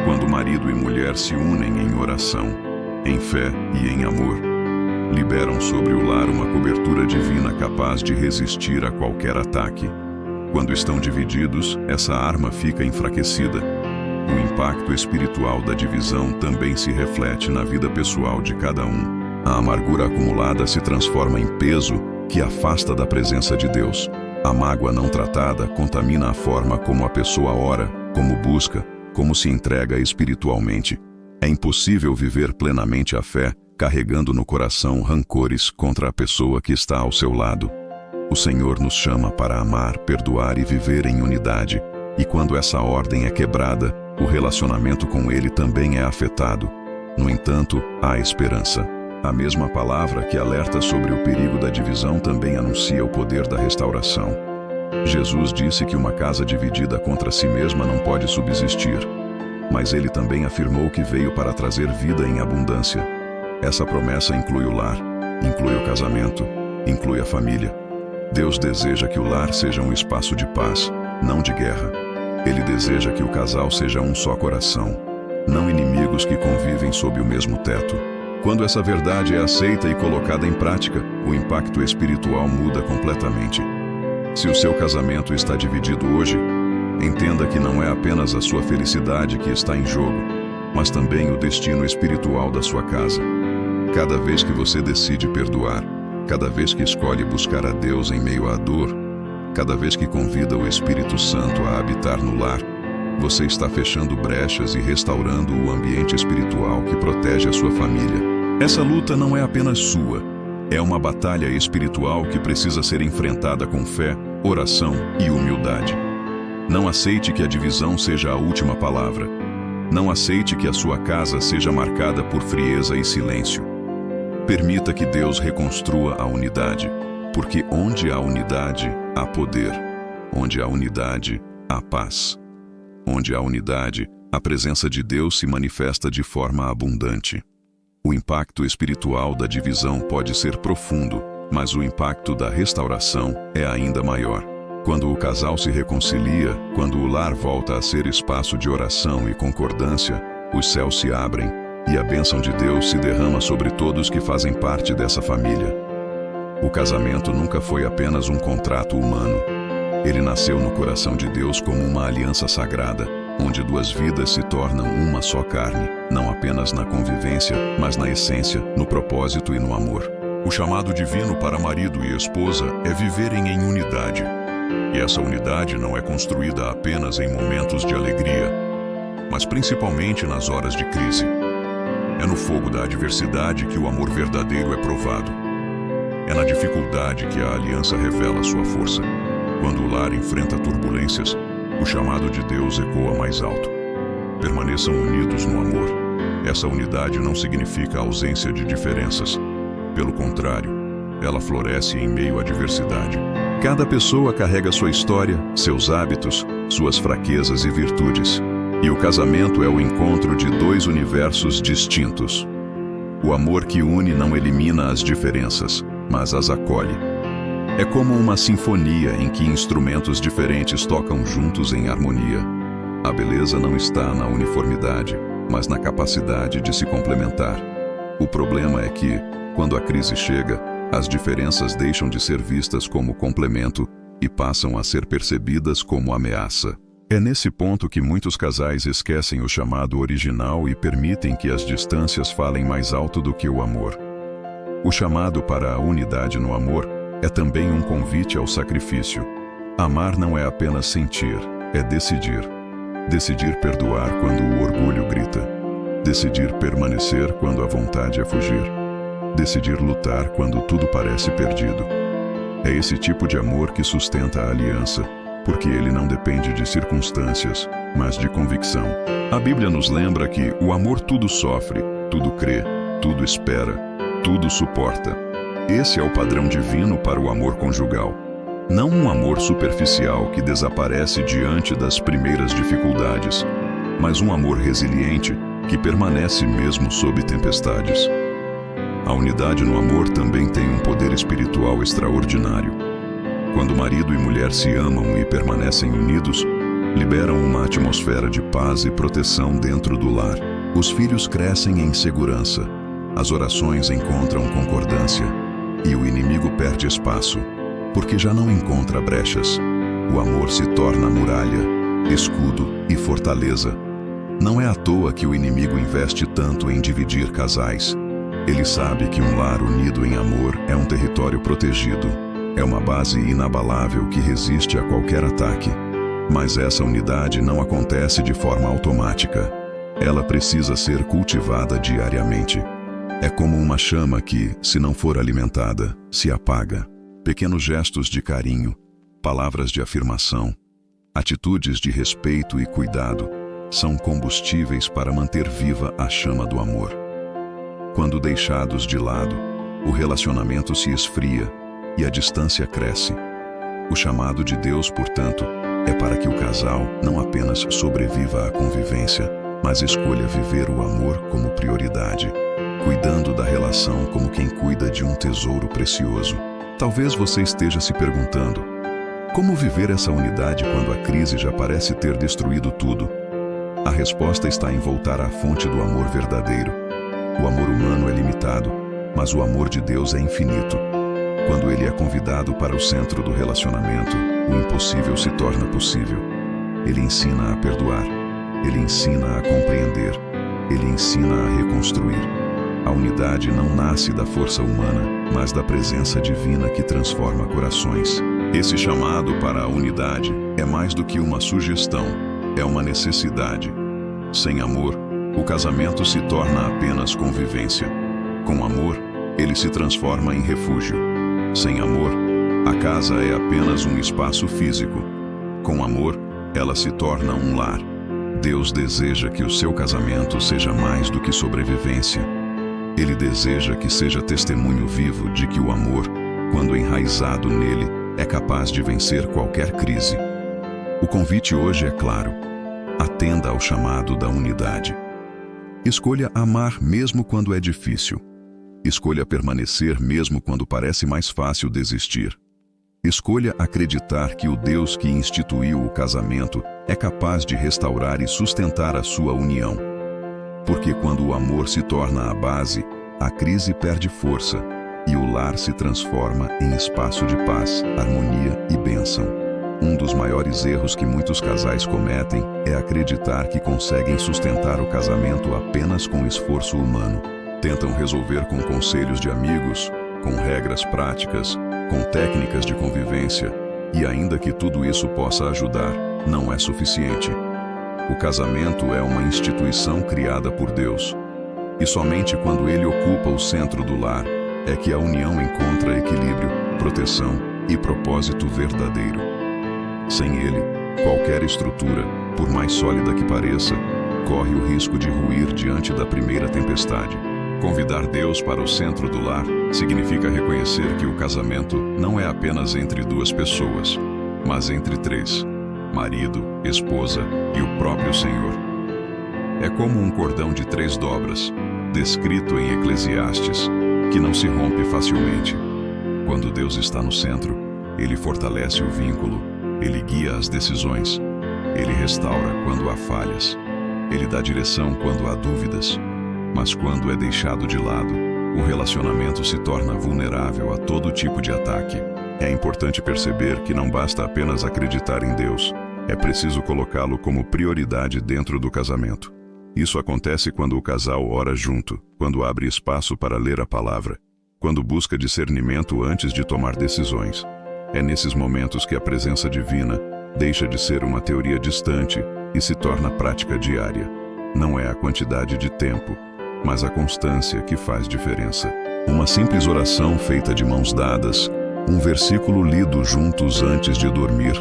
Quando marido e mulher se unem em oração, em fé e em amor, liberam sobre o lar uma cobertura divina capaz de resistir a qualquer ataque. Quando estão divididos, essa arma fica enfraquecida. O impacto espiritual da divisão também se reflete na vida pessoal de cada um. A amargura acumulada se transforma em peso que afasta da presença de Deus. A mágoa não tratada contamina a forma como a pessoa ora, como busca, como se entrega espiritualmente. É impossível viver plenamente a fé, carregando no coração rancores contra a pessoa que está ao seu lado. O Senhor nos chama para amar, perdoar e viver em unidade, e quando essa ordem é quebrada, o relacionamento com Ele também é afetado. No entanto, há esperança. A mesma palavra que alerta sobre o perigo da divisão também anuncia o poder da restauração. Jesus disse que uma casa dividida contra si mesma não pode subsistir, mas Ele também afirmou que veio para trazer vida em abundância. Essa promessa inclui o lar, inclui o casamento, inclui a família. Deus deseja que o lar seja um espaço de paz, não de guerra. Ele deseja que o casal seja um só coração, não inimigos que convivem sob o mesmo teto. Quando essa verdade é aceita e colocada em prática, o impacto espiritual muda completamente. Se o seu casamento está dividido hoje, entenda que não é apenas a sua felicidade que está em jogo, mas também o destino espiritual da sua casa. Cada vez que você decide perdoar, cada vez que escolhe buscar a Deus em meio à dor, cada vez que convida o Espírito Santo a habitar no lar, você está fechando brechas e restaurando o ambiente espiritual que protege a sua família. Essa luta não é apenas sua, é uma batalha espiritual que precisa ser enfrentada com fé, oração e humildade. Não aceite que a divisão seja a última palavra. Não aceite que a sua casa seja marcada por frieza e silêncio. Permita que Deus reconstrua a unidade, porque onde há unidade, há poder. Onde há unidade, há paz. Onde há unidade, a presença de Deus se manifesta de forma abundante. O impacto espiritual da divisão pode ser profundo, mas o impacto da restauração é ainda maior. Quando o casal se reconcilia, quando o lar volta a ser espaço de oração e concordância, os céus se abrem e a bênção de Deus se derrama sobre todos que fazem parte dessa família. O casamento nunca foi apenas um contrato humano. Ele nasceu no coração de Deus como uma aliança sagrada, onde duas vidas se tornam uma só carne, não apenas na convivência, mas na essência, no propósito e no amor. O chamado divino para marido e esposa é viverem em unidade. E essa unidade não é construída apenas em momentos de alegria, mas principalmente nas horas de crise. É no fogo da adversidade que o amor verdadeiro é provado. É na dificuldade que a aliança revela sua força. Quando o lar enfrenta turbulências, o chamado de Deus ecoa mais alto. Permaneçam unidos no amor. Essa unidade não significa ausência de diferenças. Pelo contrário, ela floresce em meio à diversidade. Cada pessoa carrega sua história, seus hábitos, suas fraquezas e virtudes. E o casamento é o encontro de dois universos distintos. O amor que une não elimina as diferenças, mas as acolhe. É como uma sinfonia em que instrumentos diferentes tocam juntos em harmonia. A beleza não está na uniformidade, mas na capacidade de se complementar. O problema é que, quando a crise chega, as diferenças deixam de ser vistas como complemento e passam a ser percebidas como ameaça. É nesse ponto que muitos casais esquecem o chamado original e permitem que as distâncias falem mais alto do que o amor. O chamado para a unidade no amor é também um convite ao sacrifício. Amar não é apenas sentir, é decidir. Decidir perdoar quando o orgulho grita. Decidir permanecer quando a vontade é fugir. Decidir lutar quando tudo parece perdido. É esse tipo de amor que sustenta a aliança, porque ele não depende de circunstâncias, mas de convicção. A Bíblia nos lembra que o amor tudo sofre, tudo crê, tudo espera, tudo suporta. Esse é o padrão divino para o amor conjugal. Não um amor superficial que desaparece diante das primeiras dificuldades, mas um amor resiliente que permanece mesmo sob tempestades. A unidade no amor também tem um poder espiritual extraordinário. Quando marido e mulher se amam e permanecem unidos, liberam uma atmosfera de paz e proteção dentro do lar. Os filhos crescem em segurança, as orações encontram concordância e o inimigo perde espaço, porque já não encontra brechas. O amor se torna muralha, escudo e fortaleza. Não é à toa que o inimigo investe tanto em dividir casais. Ele sabe que um lar unido em amor é um território protegido. É uma base inabalável que resiste a qualquer ataque. Mas essa unidade não acontece de forma automática. Ela precisa ser cultivada diariamente. É como uma chama que, se não for alimentada, se apaga. Pequenos gestos de carinho, palavras de afirmação, atitudes de respeito e cuidado são combustíveis para manter viva a chama do amor. Quando deixados de lado, o relacionamento se esfria e a distância cresce. O chamado de Deus, portanto, é para que o casal não apenas sobreviva à convivência, mas escolha viver o amor como prioridade, cuidando da relação como quem cuida de um tesouro precioso. Talvez você esteja se perguntando: como viver essa unidade quando a crise já parece ter destruído tudo? A resposta está em voltar à fonte do amor verdadeiro. O amor humano é limitado, mas o amor de Deus é infinito. Quando ele é convidado para o centro do relacionamento, o impossível se torna possível. Ele ensina a perdoar, ele ensina a compreender, ele ensina a reconstruir. A unidade não nasce da força humana, mas da presença divina que transforma corações. Esse chamado para a unidade é mais do que uma sugestão, é uma necessidade. Sem amor, o casamento se torna apenas convivência. Com amor, ele se transforma em refúgio. Sem amor, a casa é apenas um espaço físico. Com amor, ela se torna um lar. Deus deseja que o seu casamento seja mais do que sobrevivência. Ele deseja que seja testemunho vivo de que o amor, quando enraizado nele, é capaz de vencer qualquer crise. O convite hoje é claro: atenda ao chamado da unidade. Escolha amar mesmo quando é difícil. Escolha permanecer mesmo quando parece mais fácil desistir. Escolha acreditar que o Deus que instituiu o casamento é capaz de restaurar e sustentar a sua união. Porque quando o amor se torna a base, a crise perde força e o lar se transforma em espaço de paz, harmonia e bênção. Um dos maiores erros que muitos casais cometem é acreditar que conseguem sustentar o casamento apenas com esforço humano. Tentam resolver com conselhos de amigos, com regras práticas, com técnicas de convivência, e ainda que tudo isso possa ajudar, não é suficiente. O casamento é uma instituição criada por Deus, e somente quando ele ocupa o centro do lar é que a união encontra equilíbrio, proteção e propósito verdadeiro. Sem ele, qualquer estrutura, por mais sólida que pareça, corre o risco de ruir diante da primeira tempestade. Convidar Deus para o centro do lar significa reconhecer que o casamento não é apenas entre duas pessoas, mas entre três: marido, esposa e o próprio Senhor. É como um cordão de 3 dobras, descrito em Eclesiastes, que não se rompe facilmente. Quando Deus está no centro, Ele fortalece o vínculo, Ele guia as decisões, Ele restaura quando há falhas, Ele dá direção quando há dúvidas. Mas quando é deixado de lado, o relacionamento se torna vulnerável a todo tipo de ataque. É importante perceber que não basta apenas acreditar em Deus, é preciso colocá-lo como prioridade dentro do casamento. Isso acontece quando o casal ora junto, quando abre espaço para ler a palavra, quando busca discernimento antes de tomar decisões. É nesses momentos que a presença divina deixa de ser uma teoria distante e se torna prática diária. Não é a quantidade de tempo, mas a constância que faz diferença. Uma simples oração feita de mãos dadas, um versículo lido juntos antes de dormir,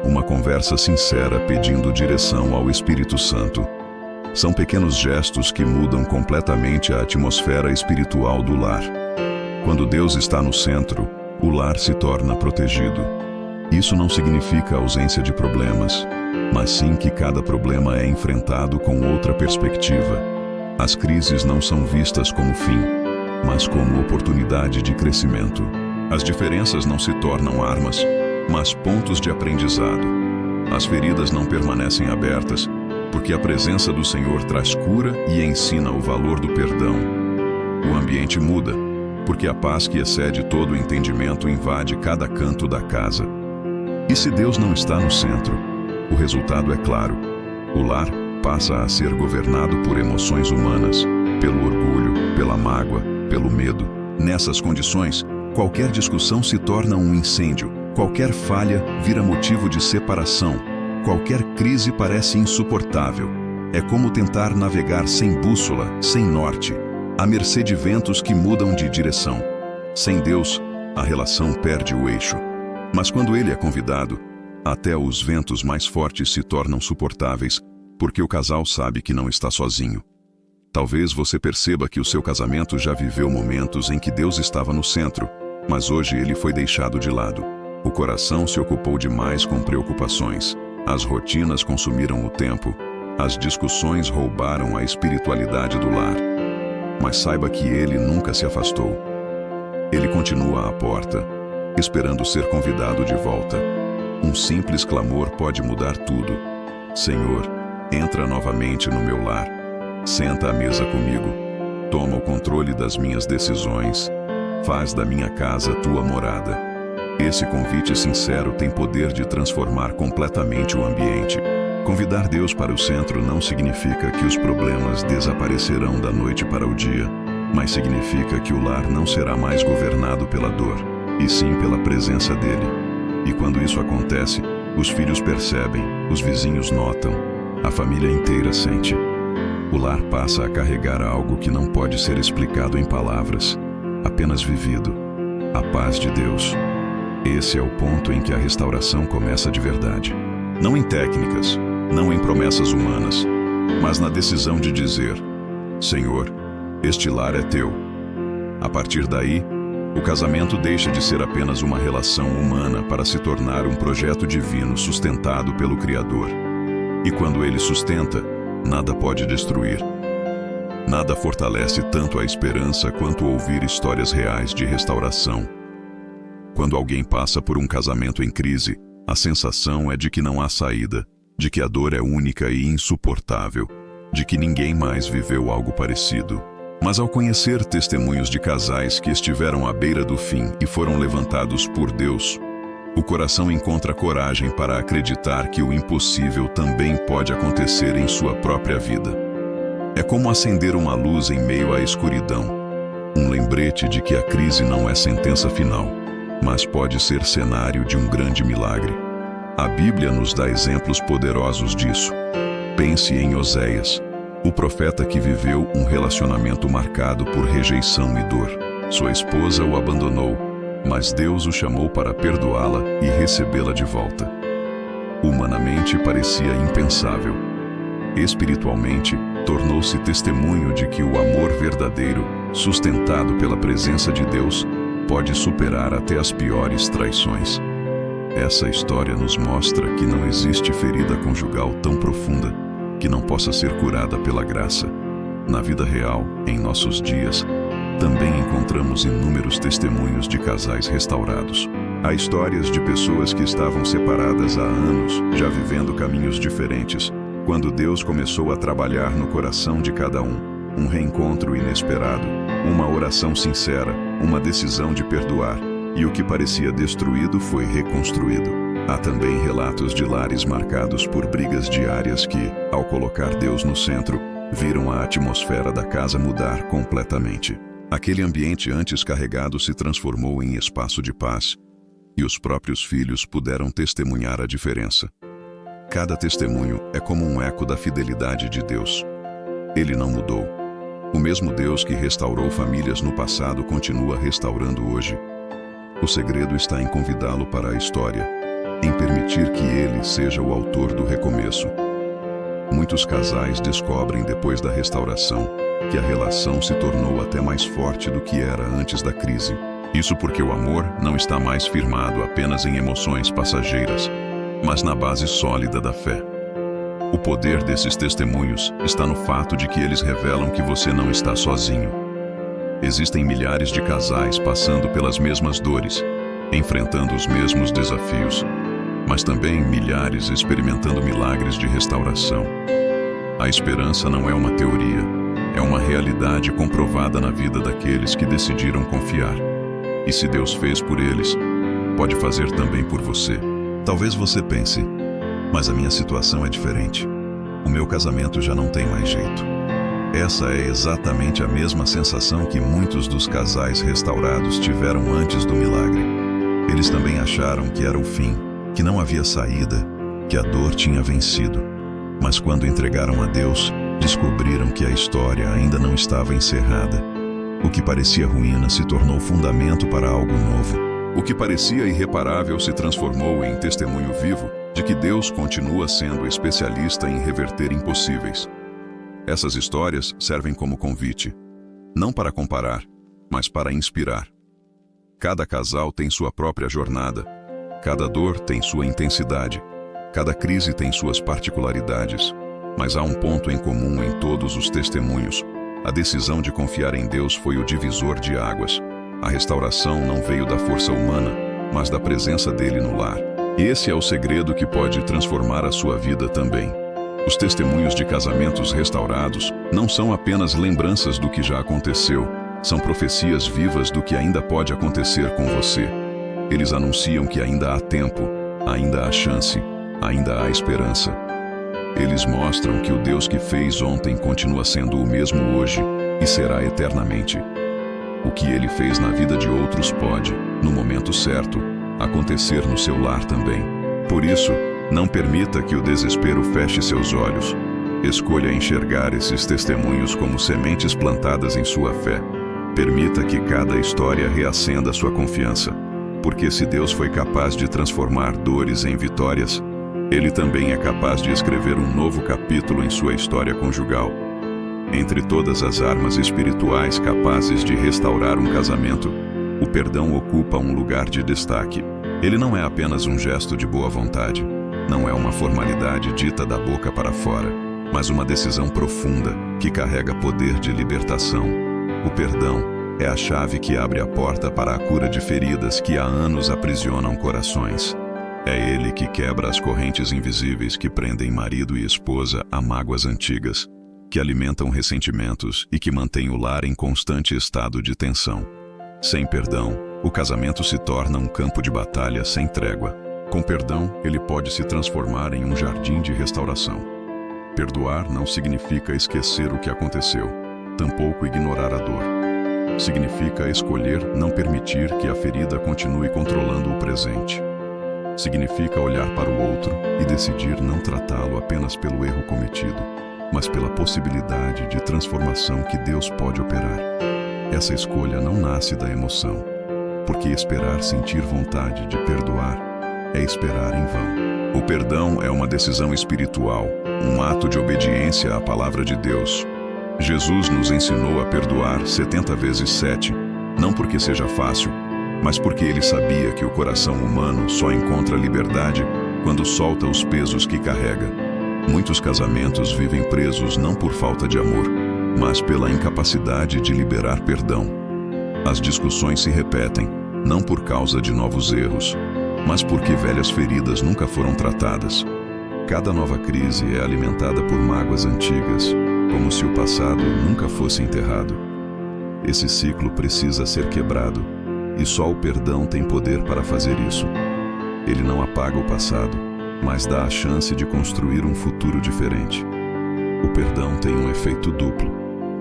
uma conversa sincera pedindo direção ao Espírito Santo. São pequenos gestos que mudam completamente a atmosfera espiritual do lar. Quando Deus está no centro, o lar se torna protegido. Isso não significa ausência de problemas, mas sim que cada problema é enfrentado com outra perspectiva. As crises não são vistas como fim, mas como oportunidade de crescimento. As diferenças não se tornam armas, mas pontos de aprendizado. As feridas não permanecem abertas, porque a presença do Senhor traz cura e ensina o valor do perdão. O ambiente muda, porque a paz que excede todo o entendimento invade cada canto da casa. E se Deus não está no centro, o resultado é claro. O lar passa a ser governado por emoções humanas, pelo orgulho, pela mágoa, pelo medo. Nessas condições, qualquer discussão se torna um incêndio, qualquer falha vira motivo de separação, qualquer crise parece insuportável. É como tentar navegar sem bússola, sem norte, à mercê de ventos que mudam de direção. Sem Deus, a relação perde o eixo. Mas quando Ele é convidado, até os ventos mais fortes se tornam suportáveis, porque o casal sabe que não está sozinho. Talvez você perceba que o seu casamento já viveu momentos em que Deus estava no centro, mas hoje ele foi deixado de lado. O coração se ocupou demais com preocupações, as rotinas consumiram o tempo, as discussões roubaram a espiritualidade do lar. Mas saiba que ele nunca se afastou. Ele continua à porta, esperando ser convidado de volta. Um simples clamor pode mudar tudo. Senhor, entra novamente no meu lar. Senta à mesa comigo. Toma o controle das minhas decisões. Faz da minha casa tua morada. Esse convite sincero tem poder de transformar completamente o ambiente. Convidar Deus para o centro não significa que os problemas desaparecerão da noite para o dia, mas significa que o lar não será mais governado pela dor, e sim pela presença dele. E quando isso acontece, os filhos percebem, os vizinhos notam, a família inteira sente. O lar passa a carregar algo que não pode ser explicado em palavras, apenas vivido: a paz de Deus. Esse é o ponto em que a restauração começa de verdade. Não em técnicas, não em promessas humanas, mas na decisão de dizer: Senhor, este lar é teu. A partir daí, o casamento deixa de ser apenas uma relação humana para se tornar um projeto divino sustentado pelo Criador. E quando ele sustenta, nada pode destruir. Nada fortalece tanto a esperança quanto ouvir histórias reais de restauração. Quando alguém passa por um casamento em crise, a sensação é de que não há saída, de que a dor é única e insuportável, de que ninguém mais viveu algo parecido. Mas ao conhecer testemunhos de casais que estiveram à beira do fim e foram levantados por Deus, o coração encontra coragem para acreditar que o impossível também pode acontecer em sua própria vida. É como acender uma luz em meio à escuridão, um lembrete de que a crise não é sentença final, mas pode ser cenário de um grande milagre. A Bíblia nos dá exemplos poderosos disso. Pense em Oséias, o profeta que viveu um relacionamento marcado por rejeição e dor. Sua esposa o abandonou, mas Deus o chamou para perdoá-la e recebê-la de volta. Humanamente parecia impensável. Espiritualmente, tornou-se testemunho de que o amor verdadeiro, sustentado pela presença de Deus, pode superar até as piores traições. Essa história nos mostra que não existe ferida conjugal tão profunda que não possa ser curada pela graça. Na vida real, em nossos dias, também encontramos inúmeros testemunhos de casais restaurados. Há histórias de pessoas que estavam separadas há anos, já vivendo caminhos diferentes, quando Deus começou a trabalhar no coração de cada um reencontro inesperado, uma oração sincera, uma decisão de perdoar, e o que parecia destruído foi reconstruído. Há também relatos de lares marcados por brigas diárias que, ao colocar Deus no centro, viram a atmosfera da casa mudar completamente. Aquele ambiente antes carregado se transformou em espaço de paz, e os próprios filhos puderam testemunhar a diferença. Cada testemunho é como um eco da fidelidade de Deus. Ele não mudou. O mesmo Deus que restaurou famílias no passado continua restaurando hoje. O segredo está em convidá-lo para a história, em permitir que ele seja o autor do recomeço. Muitos casais descobrem depois da restauração que a relação se tornou até mais forte do que era antes da crise. Isso porque o amor não está mais firmado apenas em emoções passageiras, mas na base sólida da fé. O poder desses testemunhos está no fato de que eles revelam que você não está sozinho. Existem milhares de casais passando pelas mesmas dores, enfrentando os mesmos desafios, mas também milhares experimentando milagres de restauração. A esperança não é uma teoria, é uma realidade comprovada na vida daqueles que decidiram confiar. E se Deus fez por eles, pode fazer também por você. Talvez você pense, mas a minha situação é diferente. O meu casamento já não tem mais jeito. Essa é exatamente a mesma sensação que muitos dos casais restaurados tiveram antes do milagre. Eles também acharam que era o fim, que não havia saída, que a dor tinha vencido. Mas quando entregaram a Deus, descobriram que a história ainda não estava encerrada. O que parecia ruína se tornou fundamento para algo novo. O que parecia irreparável se transformou em testemunho vivo de que Deus continua sendo especialista em reverter impossíveis. Essas histórias servem como convite, não para comparar, mas para inspirar. Cada casal tem sua própria jornada, cada dor tem sua intensidade, cada crise tem suas particularidades, mas há um ponto em comum em todos os testemunhos. A decisão de confiar em Deus foi o divisor de águas. A restauração não veio da força humana, mas da presença dele no lar. E esse é o segredo que pode transformar a sua vida também. Os testemunhos de casamentos restaurados não são apenas lembranças do que já aconteceu, são profecias vivas do que ainda pode acontecer com você. Eles anunciam que ainda há tempo, ainda há chance, ainda há esperança. Eles mostram que o Deus que fez ontem continua sendo o mesmo hoje e será eternamente. O que ele fez na vida de outros pode, no momento certo, acontecer no seu lar também. Por isso, não permita que o desespero feche seus olhos. Escolha enxergar esses testemunhos como sementes plantadas em sua fé. Permita que cada história reacenda sua confiança. Porque se Deus foi capaz de transformar dores em vitórias, Ele também é capaz de escrever um novo capítulo em sua história conjugal. Entre todas as armas espirituais capazes de restaurar um casamento, o perdão ocupa um lugar de destaque. Ele não é apenas um gesto de boa vontade, não é uma formalidade dita da boca para fora, mas uma decisão profunda que carrega poder de libertação. O perdão é a chave que abre a porta para a cura de feridas que há anos aprisionam corações. É ele que quebra as correntes invisíveis que prendem marido e esposa a mágoas antigas, que alimentam ressentimentos e que mantêm o lar em constante estado de tensão. Sem perdão, o casamento se torna um campo de batalha sem trégua. Com perdão, ele pode se transformar em um jardim de restauração. Perdoar não significa esquecer o que aconteceu, tampouco ignorar a dor. Significa escolher não permitir que a ferida continue controlando o presente. Significa olhar para o outro e decidir não tratá-lo apenas pelo erro cometido, mas pela possibilidade de transformação que Deus pode operar. Essa escolha não nasce da emoção, porque esperar sentir vontade de perdoar é esperar em vão. O perdão é uma decisão espiritual, um ato de obediência à palavra de Deus. Jesus nos ensinou a perdoar 70 vezes 7, não porque seja fácil, mas porque ele sabia que o coração humano só encontra liberdade quando solta os pesos que carrega. Muitos casamentos vivem presos não por falta de amor, mas pela incapacidade de liberar perdão. As discussões se repetem, não por causa de novos erros, mas porque velhas feridas nunca foram tratadas. Cada nova crise é alimentada por mágoas antigas, como se o passado nunca fosse enterrado. Esse ciclo precisa ser quebrado, e só o perdão tem poder para fazer isso. Ele não apaga o passado, mas dá a chance de construir um futuro diferente. O perdão tem um efeito duplo.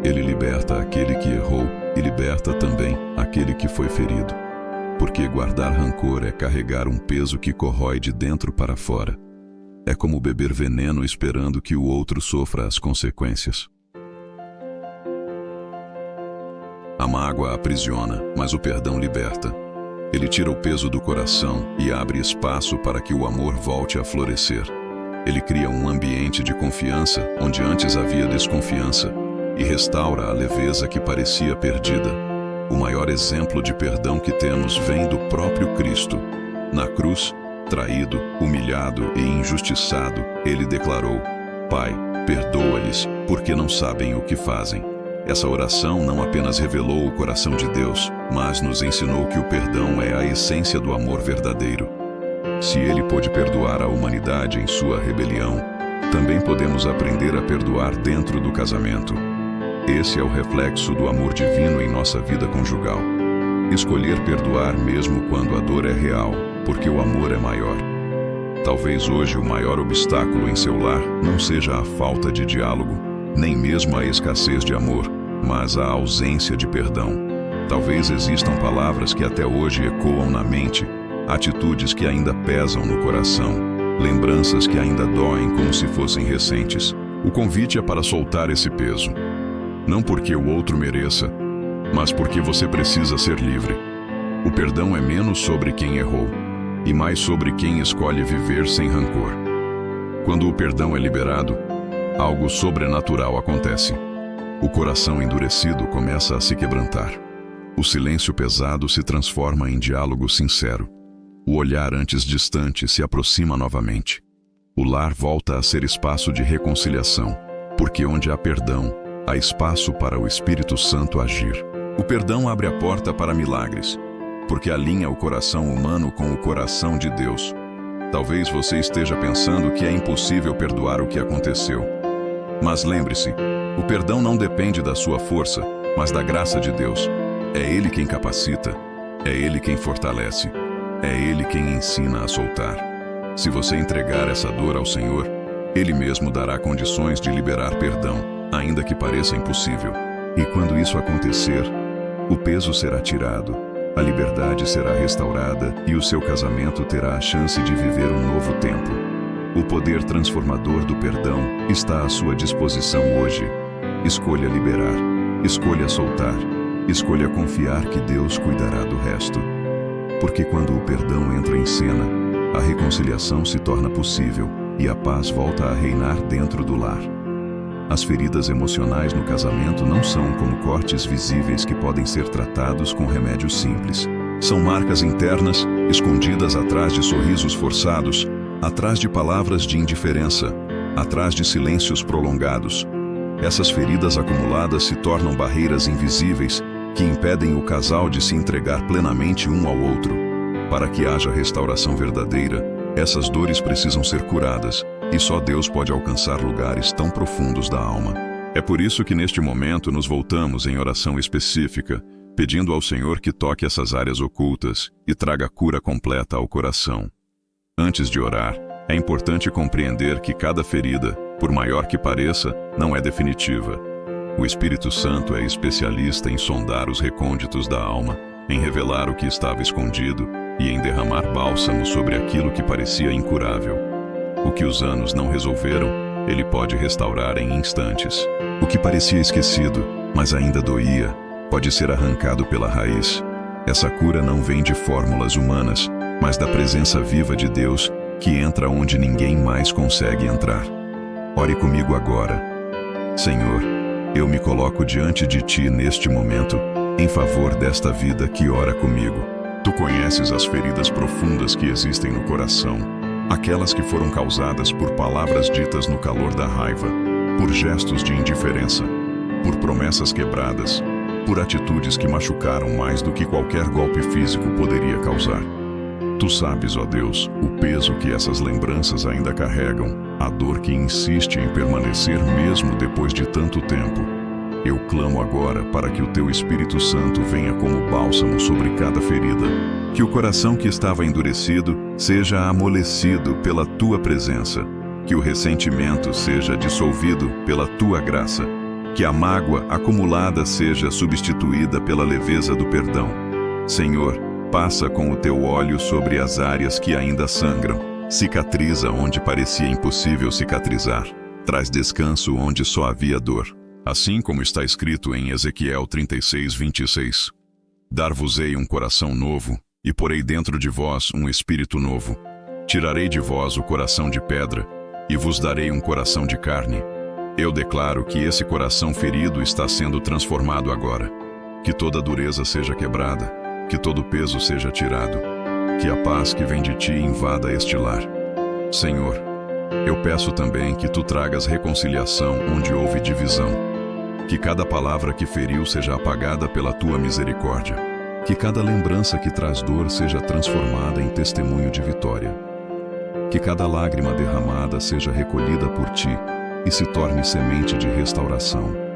Ele liberta aquele que errou e liberta também aquele que foi ferido. Porque guardar rancor é carregar um peso que corrói de dentro para fora. É como beber veneno esperando que o outro sofra as consequências. A mágoa aprisiona, mas o perdão liberta. Ele tira o peso do coração e abre espaço para que o amor volte a florescer. Ele cria um ambiente de confiança onde antes havia desconfiança e restaura a leveza que parecia perdida. O maior exemplo de perdão que temos vem do próprio Cristo. Na cruz, traído, humilhado e injustiçado, ele declarou: Pai, perdoa-lhes, porque não sabem o que fazem. Essa oração não apenas revelou o coração de Deus, mas nos ensinou que o perdão é a essência do amor verdadeiro. Se ele pôde perdoar a humanidade em sua rebelião, também podemos aprender a perdoar dentro do casamento. Esse é o reflexo do amor divino em nossa vida conjugal. Escolher perdoar mesmo quando a dor é real, porque o amor é maior. Talvez hoje o maior obstáculo em seu lar não seja a falta de diálogo, nem mesmo a escassez de amor, mas a ausência de perdão. Talvez existam palavras que até hoje ecoam na mente, atitudes que ainda pesam no coração, lembranças que ainda doem como se fossem recentes. O convite é para soltar esse peso. Não porque o outro mereça, mas porque você precisa ser livre. O perdão é menos sobre quem errou, e mais sobre quem escolhe viver sem rancor. Quando o perdão é liberado, algo sobrenatural acontece. O coração endurecido começa a se quebrantar. O silêncio pesado se transforma em diálogo sincero. O olhar antes distante se aproxima novamente. O lar volta a ser espaço de reconciliação, porque onde há perdão, há espaço para o Espírito Santo agir. O perdão abre a porta para milagres, porque alinha o coração humano com o coração de Deus. Talvez você esteja pensando que é impossível perdoar o que aconteceu. Mas lembre-se, o perdão não depende da sua força, mas da graça de Deus. É Ele quem capacita, é Ele quem fortalece, é Ele quem ensina a soltar. Se você entregar essa dor ao Senhor, Ele mesmo dará condições de liberar perdão, ainda que pareça impossível. E quando isso acontecer, o peso será tirado, a liberdade será restaurada e o seu casamento terá a chance de viver um novo tempo. O poder transformador do perdão está à sua disposição hoje. Escolha liberar, escolha soltar, escolha confiar que Deus cuidará do resto. Porque quando o perdão entra em cena, a reconciliação se torna possível e a paz volta a reinar dentro do lar. As feridas emocionais no casamento não são como cortes visíveis que podem ser tratados com remédios simples. São marcas internas, escondidas atrás de sorrisos forçados, atrás de palavras de indiferença, atrás de silêncios prolongados. Essas feridas acumuladas se tornam barreiras invisíveis que impedem o casal de se entregar plenamente um ao outro. Para que haja restauração verdadeira, essas dores precisam ser curadas, e só Deus pode alcançar lugares tão profundos da alma. É por isso que neste momento nos voltamos em oração específica, pedindo ao Senhor que toque essas áreas ocultas e traga cura completa ao coração. Antes de orar, é importante compreender que cada ferida, por maior que pareça, não é definitiva. O Espírito Santo é especialista em sondar os recônditos da alma, em revelar o que estava escondido e em derramar bálsamo sobre aquilo que parecia incurável. O que os anos não resolveram, Ele pode restaurar em instantes. O que parecia esquecido, mas ainda doía, pode ser arrancado pela raiz. Essa cura não vem de fórmulas humanas, mas da presença viva de Deus que entra onde ninguém mais consegue entrar. Ore comigo agora. Senhor, eu me coloco diante de Ti neste momento, em favor desta vida que ora comigo. Tu conheces as feridas profundas que existem no coração, aquelas que foram causadas por palavras ditas no calor da raiva, por gestos de indiferença, por promessas quebradas, por atitudes que machucaram mais do que qualquer golpe físico poderia causar. Tu sabes, ó Deus, o peso que essas lembranças ainda carregam, a dor que insiste em permanecer mesmo depois de tanto tempo. Eu clamo agora para que o Teu Espírito Santo venha como bálsamo sobre cada ferida, que o coração que estava endurecido seja amolecido pela Tua presença, que o ressentimento seja dissolvido pela Tua graça, que a mágoa acumulada seja substituída pela leveza do perdão. Senhor, passa com o Teu óleo sobre as áreas que ainda sangram, cicatriza onde parecia impossível cicatrizar, traz descanso onde só havia dor. Assim como está escrito em Ezequiel 36:26, Dar-vos-ei um coração novo, e porei dentro de vós um espírito novo. Tirarei de vós o coração de pedra, e vos darei um coração de carne. Eu declaro que esse coração ferido está sendo transformado agora. Que toda dureza seja quebrada, que todo peso seja tirado, que a paz que vem de Ti invada este lar. Senhor, eu peço também que Tu tragas reconciliação onde houve divisão. Que cada palavra que feriu seja apagada pela Tua misericórdia. Que cada lembrança que traz dor seja transformada em testemunho de vitória. Que cada lágrima derramada seja recolhida por Ti e se torne semente de restauração.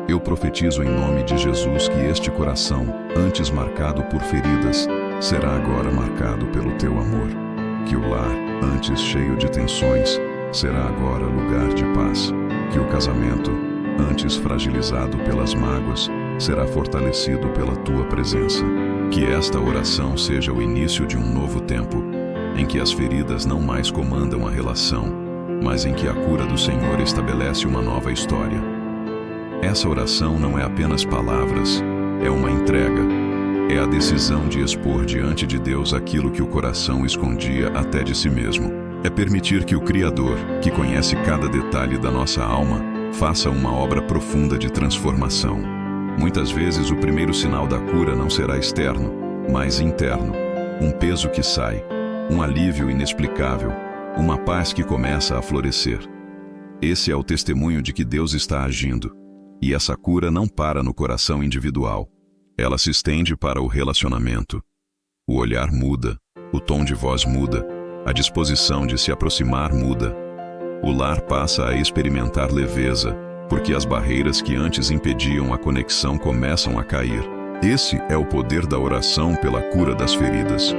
Eu profetizo em nome de Jesus que este coração, antes marcado por feridas, será agora marcado pelo Teu amor. Que o lar, antes cheio de tensões, será agora lugar de paz. Que o casamento, antes fragilizado pelas mágoas, será fortalecido pela Tua presença. Que esta oração seja o início de um novo tempo, em que as feridas não mais comandam a relação, mas em que a cura do Senhor estabelece uma nova história. Essa oração não é apenas palavras, é uma entrega. É a decisão de expor diante de Deus aquilo que o coração escondia até de si mesmo. É permitir que o Criador, que conhece cada detalhe da nossa alma, faça uma obra profunda de transformação. Muitas vezes o primeiro sinal da cura não será externo, mas interno. Um peso que sai, um alívio inexplicável, uma paz que começa a florescer. Esse é o testemunho de que Deus está agindo. E essa cura não para no coração individual. Ela se estende para o relacionamento. O olhar muda, o tom de voz muda, a disposição de se aproximar muda. O lar passa a experimentar leveza, porque as barreiras que antes impediam a conexão começam a cair. Esse é o poder da oração pela cura das feridas.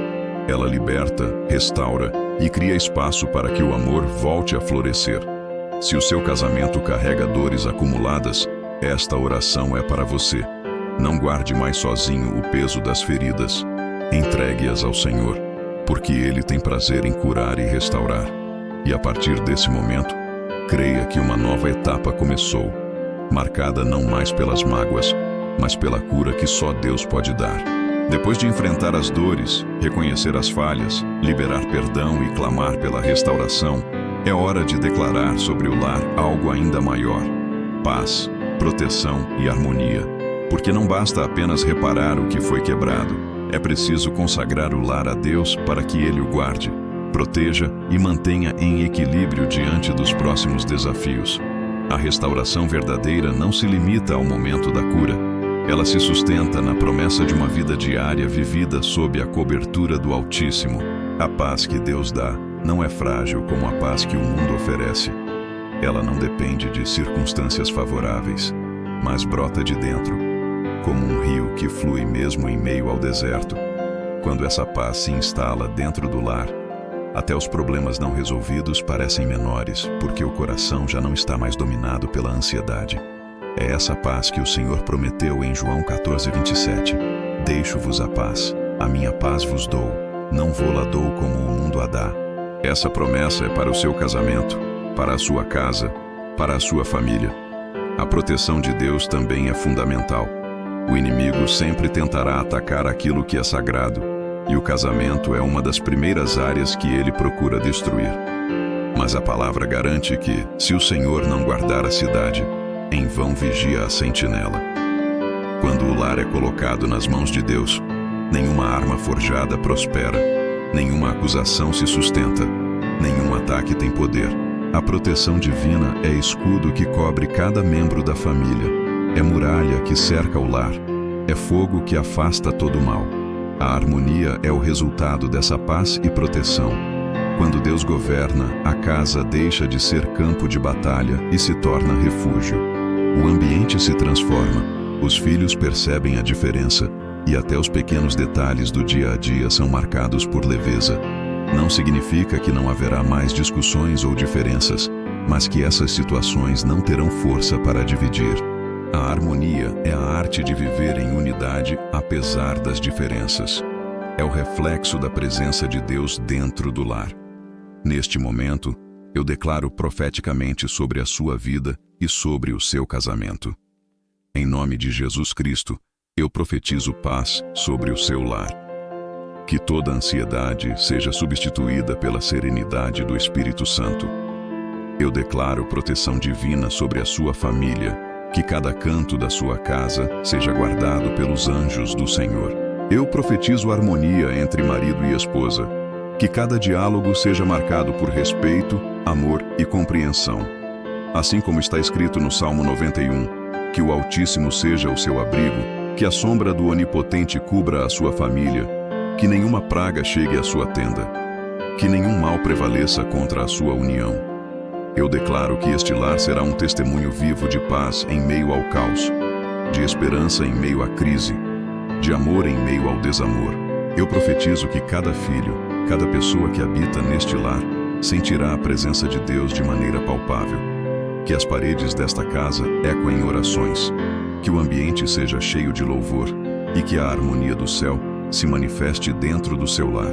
Ela liberta, restaura e cria espaço para que o amor volte a florescer. Se o seu casamento carrega dores acumuladas, esta oração é para você. Não guarde mais sozinho o peso das feridas. Entregue-as ao Senhor, porque Ele tem prazer em curar e restaurar. E a partir desse momento, creia que uma nova etapa começou, marcada não mais pelas mágoas, mas pela cura que só Deus pode dar. Depois de enfrentar as dores, reconhecer as falhas, liberar perdão e clamar pela restauração, é hora de declarar sobre o lar algo ainda maior: paz, proteção e harmonia. Porque não basta apenas reparar o que foi quebrado, é preciso consagrar o lar a Deus para que Ele o guarde, proteja e mantenha em equilíbrio diante dos próximos desafios. A restauração verdadeira não se limita ao momento da cura. Ela se sustenta na promessa de uma vida diária vivida sob a cobertura do Altíssimo. A paz que Deus dá não é frágil como a paz que o mundo oferece. Ela não depende de circunstâncias favoráveis, mas brota de dentro, como um rio que flui mesmo em meio ao deserto. Quando essa paz se instala dentro do lar, até os problemas não resolvidos parecem menores, porque o coração já não está mais dominado pela ansiedade. É essa paz que o Senhor prometeu em João 14:27. Deixo-vos a paz, a minha paz vos dou, não vô-la dou como o mundo a dá. Essa promessa é para o seu casamento, para a sua casa, para a sua família. A proteção de Deus também é fundamental. O inimigo sempre tentará atacar aquilo que é sagrado, e o casamento é uma das primeiras áreas que ele procura destruir. Mas a palavra garante que, se o Senhor não guardar a cidade, em vão vigia a sentinela. Quando o lar é colocado nas mãos de Deus, nenhuma arma forjada prospera, nenhuma acusação se sustenta, nenhum ataque tem poder. A proteção divina é escudo que cobre cada membro da família, é muralha que cerca o lar, é fogo que afasta todo o mal. A harmonia é o resultado dessa paz e proteção. Quando Deus governa, a casa deixa de ser campo de batalha e se torna refúgio. O ambiente se transforma, os filhos percebem a diferença e até os pequenos detalhes do dia a dia são marcados por leveza. Não significa que não haverá mais discussões ou diferenças, mas que essas situações não terão força para dividir. A harmonia é a arte de viver em unidade apesar das diferenças. É o reflexo da presença de Deus dentro do lar. Neste momento, eu declaro profeticamente sobre a sua vida e sobre o seu casamento. Em nome de Jesus Cristo, eu profetizo paz sobre o seu lar. Que toda ansiedade seja substituída pela serenidade do Espírito Santo. Eu declaro proteção divina sobre a sua família, que cada canto da sua casa seja guardado pelos anjos do Senhor. Eu profetizo harmonia entre marido e esposa, que cada diálogo seja marcado por respeito, amor e compreensão. Assim como está escrito no Salmo 91, que o Altíssimo seja o seu abrigo, que a sombra do Onipotente cubra a sua família, que nenhuma praga chegue à sua tenda, que nenhum mal prevaleça contra a sua união. Eu declaro que este lar será um testemunho vivo de paz em meio ao caos, de esperança em meio à crise, de amor em meio ao desamor. Eu profetizo que cada filho, cada pessoa que habita neste lar, sentirá a presença de Deus de maneira palpável. Que as paredes desta casa ecoem orações, que o ambiente seja cheio de louvor e que a harmonia do céu se manifeste dentro do seu lar.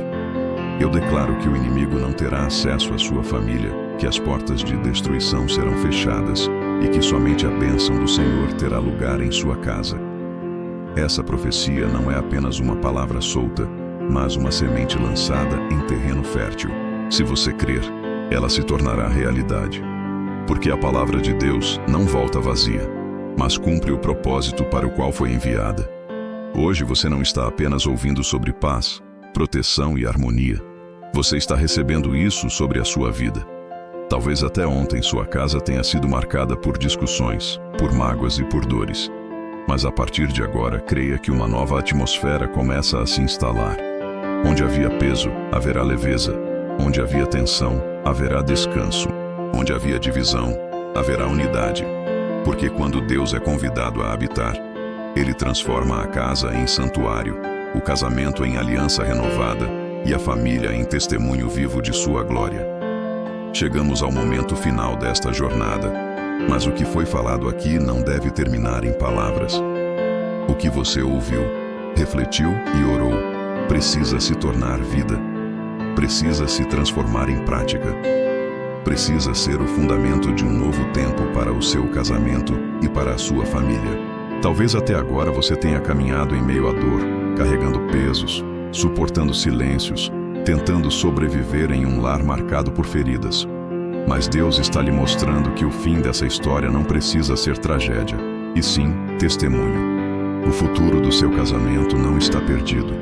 Eu declaro que o inimigo não terá acesso à sua família, que as portas de destruição serão fechadas e que somente a bênção do Senhor terá lugar em sua casa. Essa profecia não é apenas uma palavra solta, mas uma semente lançada em terreno fértil. Se você crer, ela se tornará realidade. Porque a palavra de Deus não volta vazia, mas cumpre o propósito para o qual foi enviada. Hoje você não está apenas ouvindo sobre paz, proteção e harmonia. Você está recebendo isso sobre a sua vida. Talvez até ontem sua casa tenha sido marcada por discussões, por mágoas e por dores. Mas a partir de agora, creia que uma nova atmosfera começa a se instalar. Onde havia peso, haverá leveza. Onde havia tensão, haverá descanso. Onde havia divisão, haverá unidade. Porque quando Deus é convidado a habitar, Ele transforma a casa em santuário, o casamento em aliança renovada e a família em testemunho vivo de sua glória. Chegamos ao momento final desta jornada, mas o que foi falado aqui não deve terminar em palavras. O que você ouviu, refletiu e orou, precisa se tornar vida. Precisa se transformar em prática. Precisa ser o fundamento de um novo tempo para o seu casamento e para a sua família. Talvez até agora você tenha caminhado em meio à dor, carregando pesos, suportando silêncios, tentando sobreviver em um lar marcado por feridas. Mas Deus está lhe mostrando que o fim dessa história não precisa ser tragédia, e sim testemunho. O futuro do seu casamento não está perdido.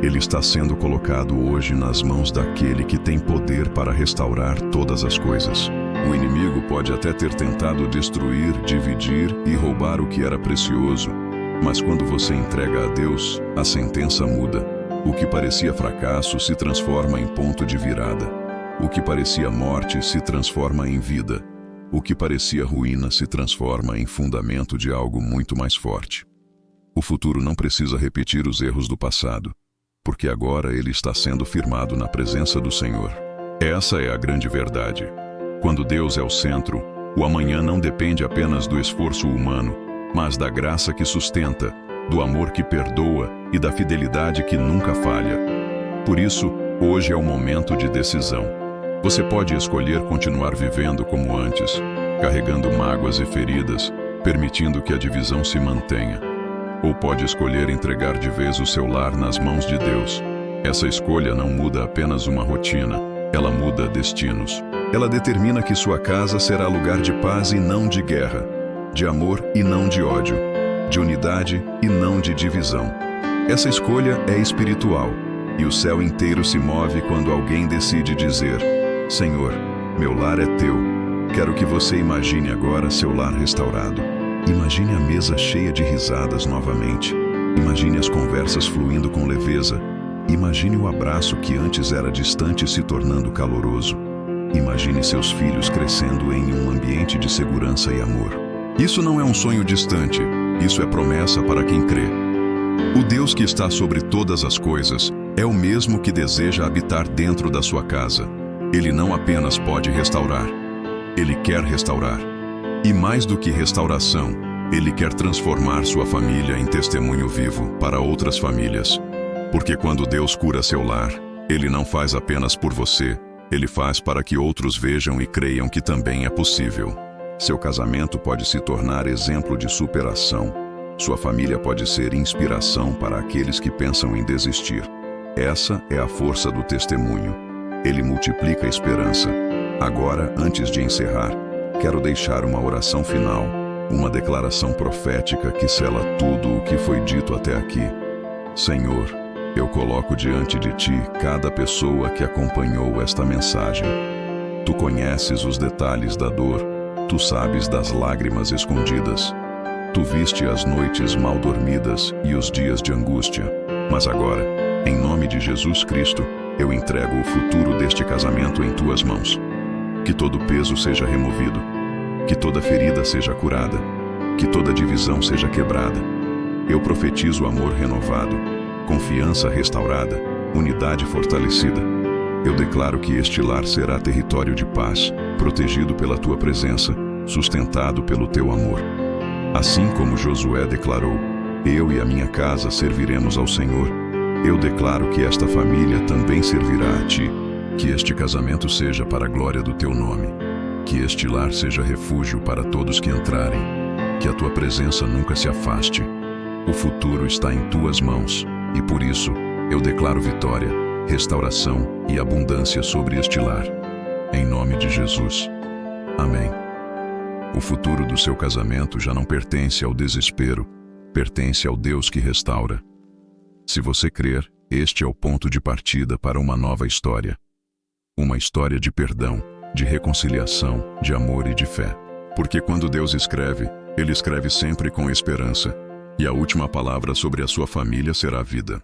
Ele está sendo colocado hoje nas mãos daquele que tem poder para restaurar todas as coisas. O inimigo pode até ter tentado destruir, dividir e roubar o que era precioso, mas quando você entrega a Deus, a sentença muda. O que parecia fracasso se transforma em ponto de virada. O que parecia morte se transforma em vida. O que parecia ruína se transforma em fundamento de algo muito mais forte. O futuro não precisa repetir os erros do passado, porque agora ele está sendo firmado na presença do Senhor. Essa é a grande verdade. Quando Deus é o centro, o amanhã não depende apenas do esforço humano, mas da graça que sustenta, do amor que perdoa e da fidelidade que nunca falha. Por isso, hoje é o momento de decisão. Você pode escolher continuar vivendo como antes, carregando mágoas e feridas, permitindo que a divisão se mantenha. Ou pode escolher entregar de vez o seu lar nas mãos de Deus, Essa escolha não muda apenas uma rotina, ela muda destinos. Ela determina que sua casa será lugar de paz e não de guerra, de amor e não de ódio, de unidade e não de divisão. Essa escolha é espiritual, e o céu inteiro se move quando alguém decide dizer: Senhor, meu lar é teu. Quero que você imagine agora seu lar restaurado. Imagine a mesa cheia de risadas novamente. Imagine as conversas fluindo com leveza. Imagine o abraço que antes era distante se tornando caloroso. Imagine seus filhos crescendo em um ambiente de segurança e amor. Isso não é um sonho distante, isso é promessa para quem crê. O Deus que está sobre todas as coisas é o mesmo que deseja habitar dentro da sua casa. Ele não apenas pode restaurar, Ele quer restaurar. E mais do que restauração, Ele quer transformar sua família em testemunho vivo para outras famílias. Porque quando Deus cura seu lar, Ele não faz apenas por você, Ele faz para que outros vejam e creiam que também é possível. Seu casamento pode se tornar exemplo de superação. Sua família pode ser inspiração para aqueles que pensam em desistir. Essa é a força do testemunho. Ele multiplica a esperança. Agora, antes de encerrar, quero deixar uma oração final, uma declaração profética que sela tudo o que foi dito até aqui. Senhor, eu coloco diante de Ti cada pessoa que acompanhou esta mensagem. Tu conheces os detalhes da dor, Tu sabes das lágrimas escondidas. Tu viste as noites mal dormidas e os dias de angústia. Mas agora, em nome de Jesus Cristo, eu entrego o futuro deste casamento em Tuas mãos. Que todo peso seja removido, que toda ferida seja curada, que toda divisão seja quebrada. Eu profetizo amor renovado, confiança restaurada, unidade fortalecida. Eu declaro que este lar será território de paz, protegido pela Tua presença, sustentado pelo Teu amor. Assim como Josué declarou: eu e a minha casa serviremos ao Senhor, eu declaro que esta família também servirá a Ti. Que este casamento seja para a glória do Teu nome. Que este lar seja refúgio para todos que entrarem. Que a Tua presença nunca se afaste. O futuro está em Tuas mãos, e por isso eu declaro vitória, restauração e abundância sobre este lar. Em nome de Jesus. Amém. O futuro do seu casamento já não pertence ao desespero, pertence ao Deus que restaura. Se você crer, este é o ponto de partida para uma nova história. Uma história de perdão, de reconciliação, de amor e de fé. Porque quando Deus escreve, Ele escreve sempre com esperança. E a última palavra sobre a sua família será a vida.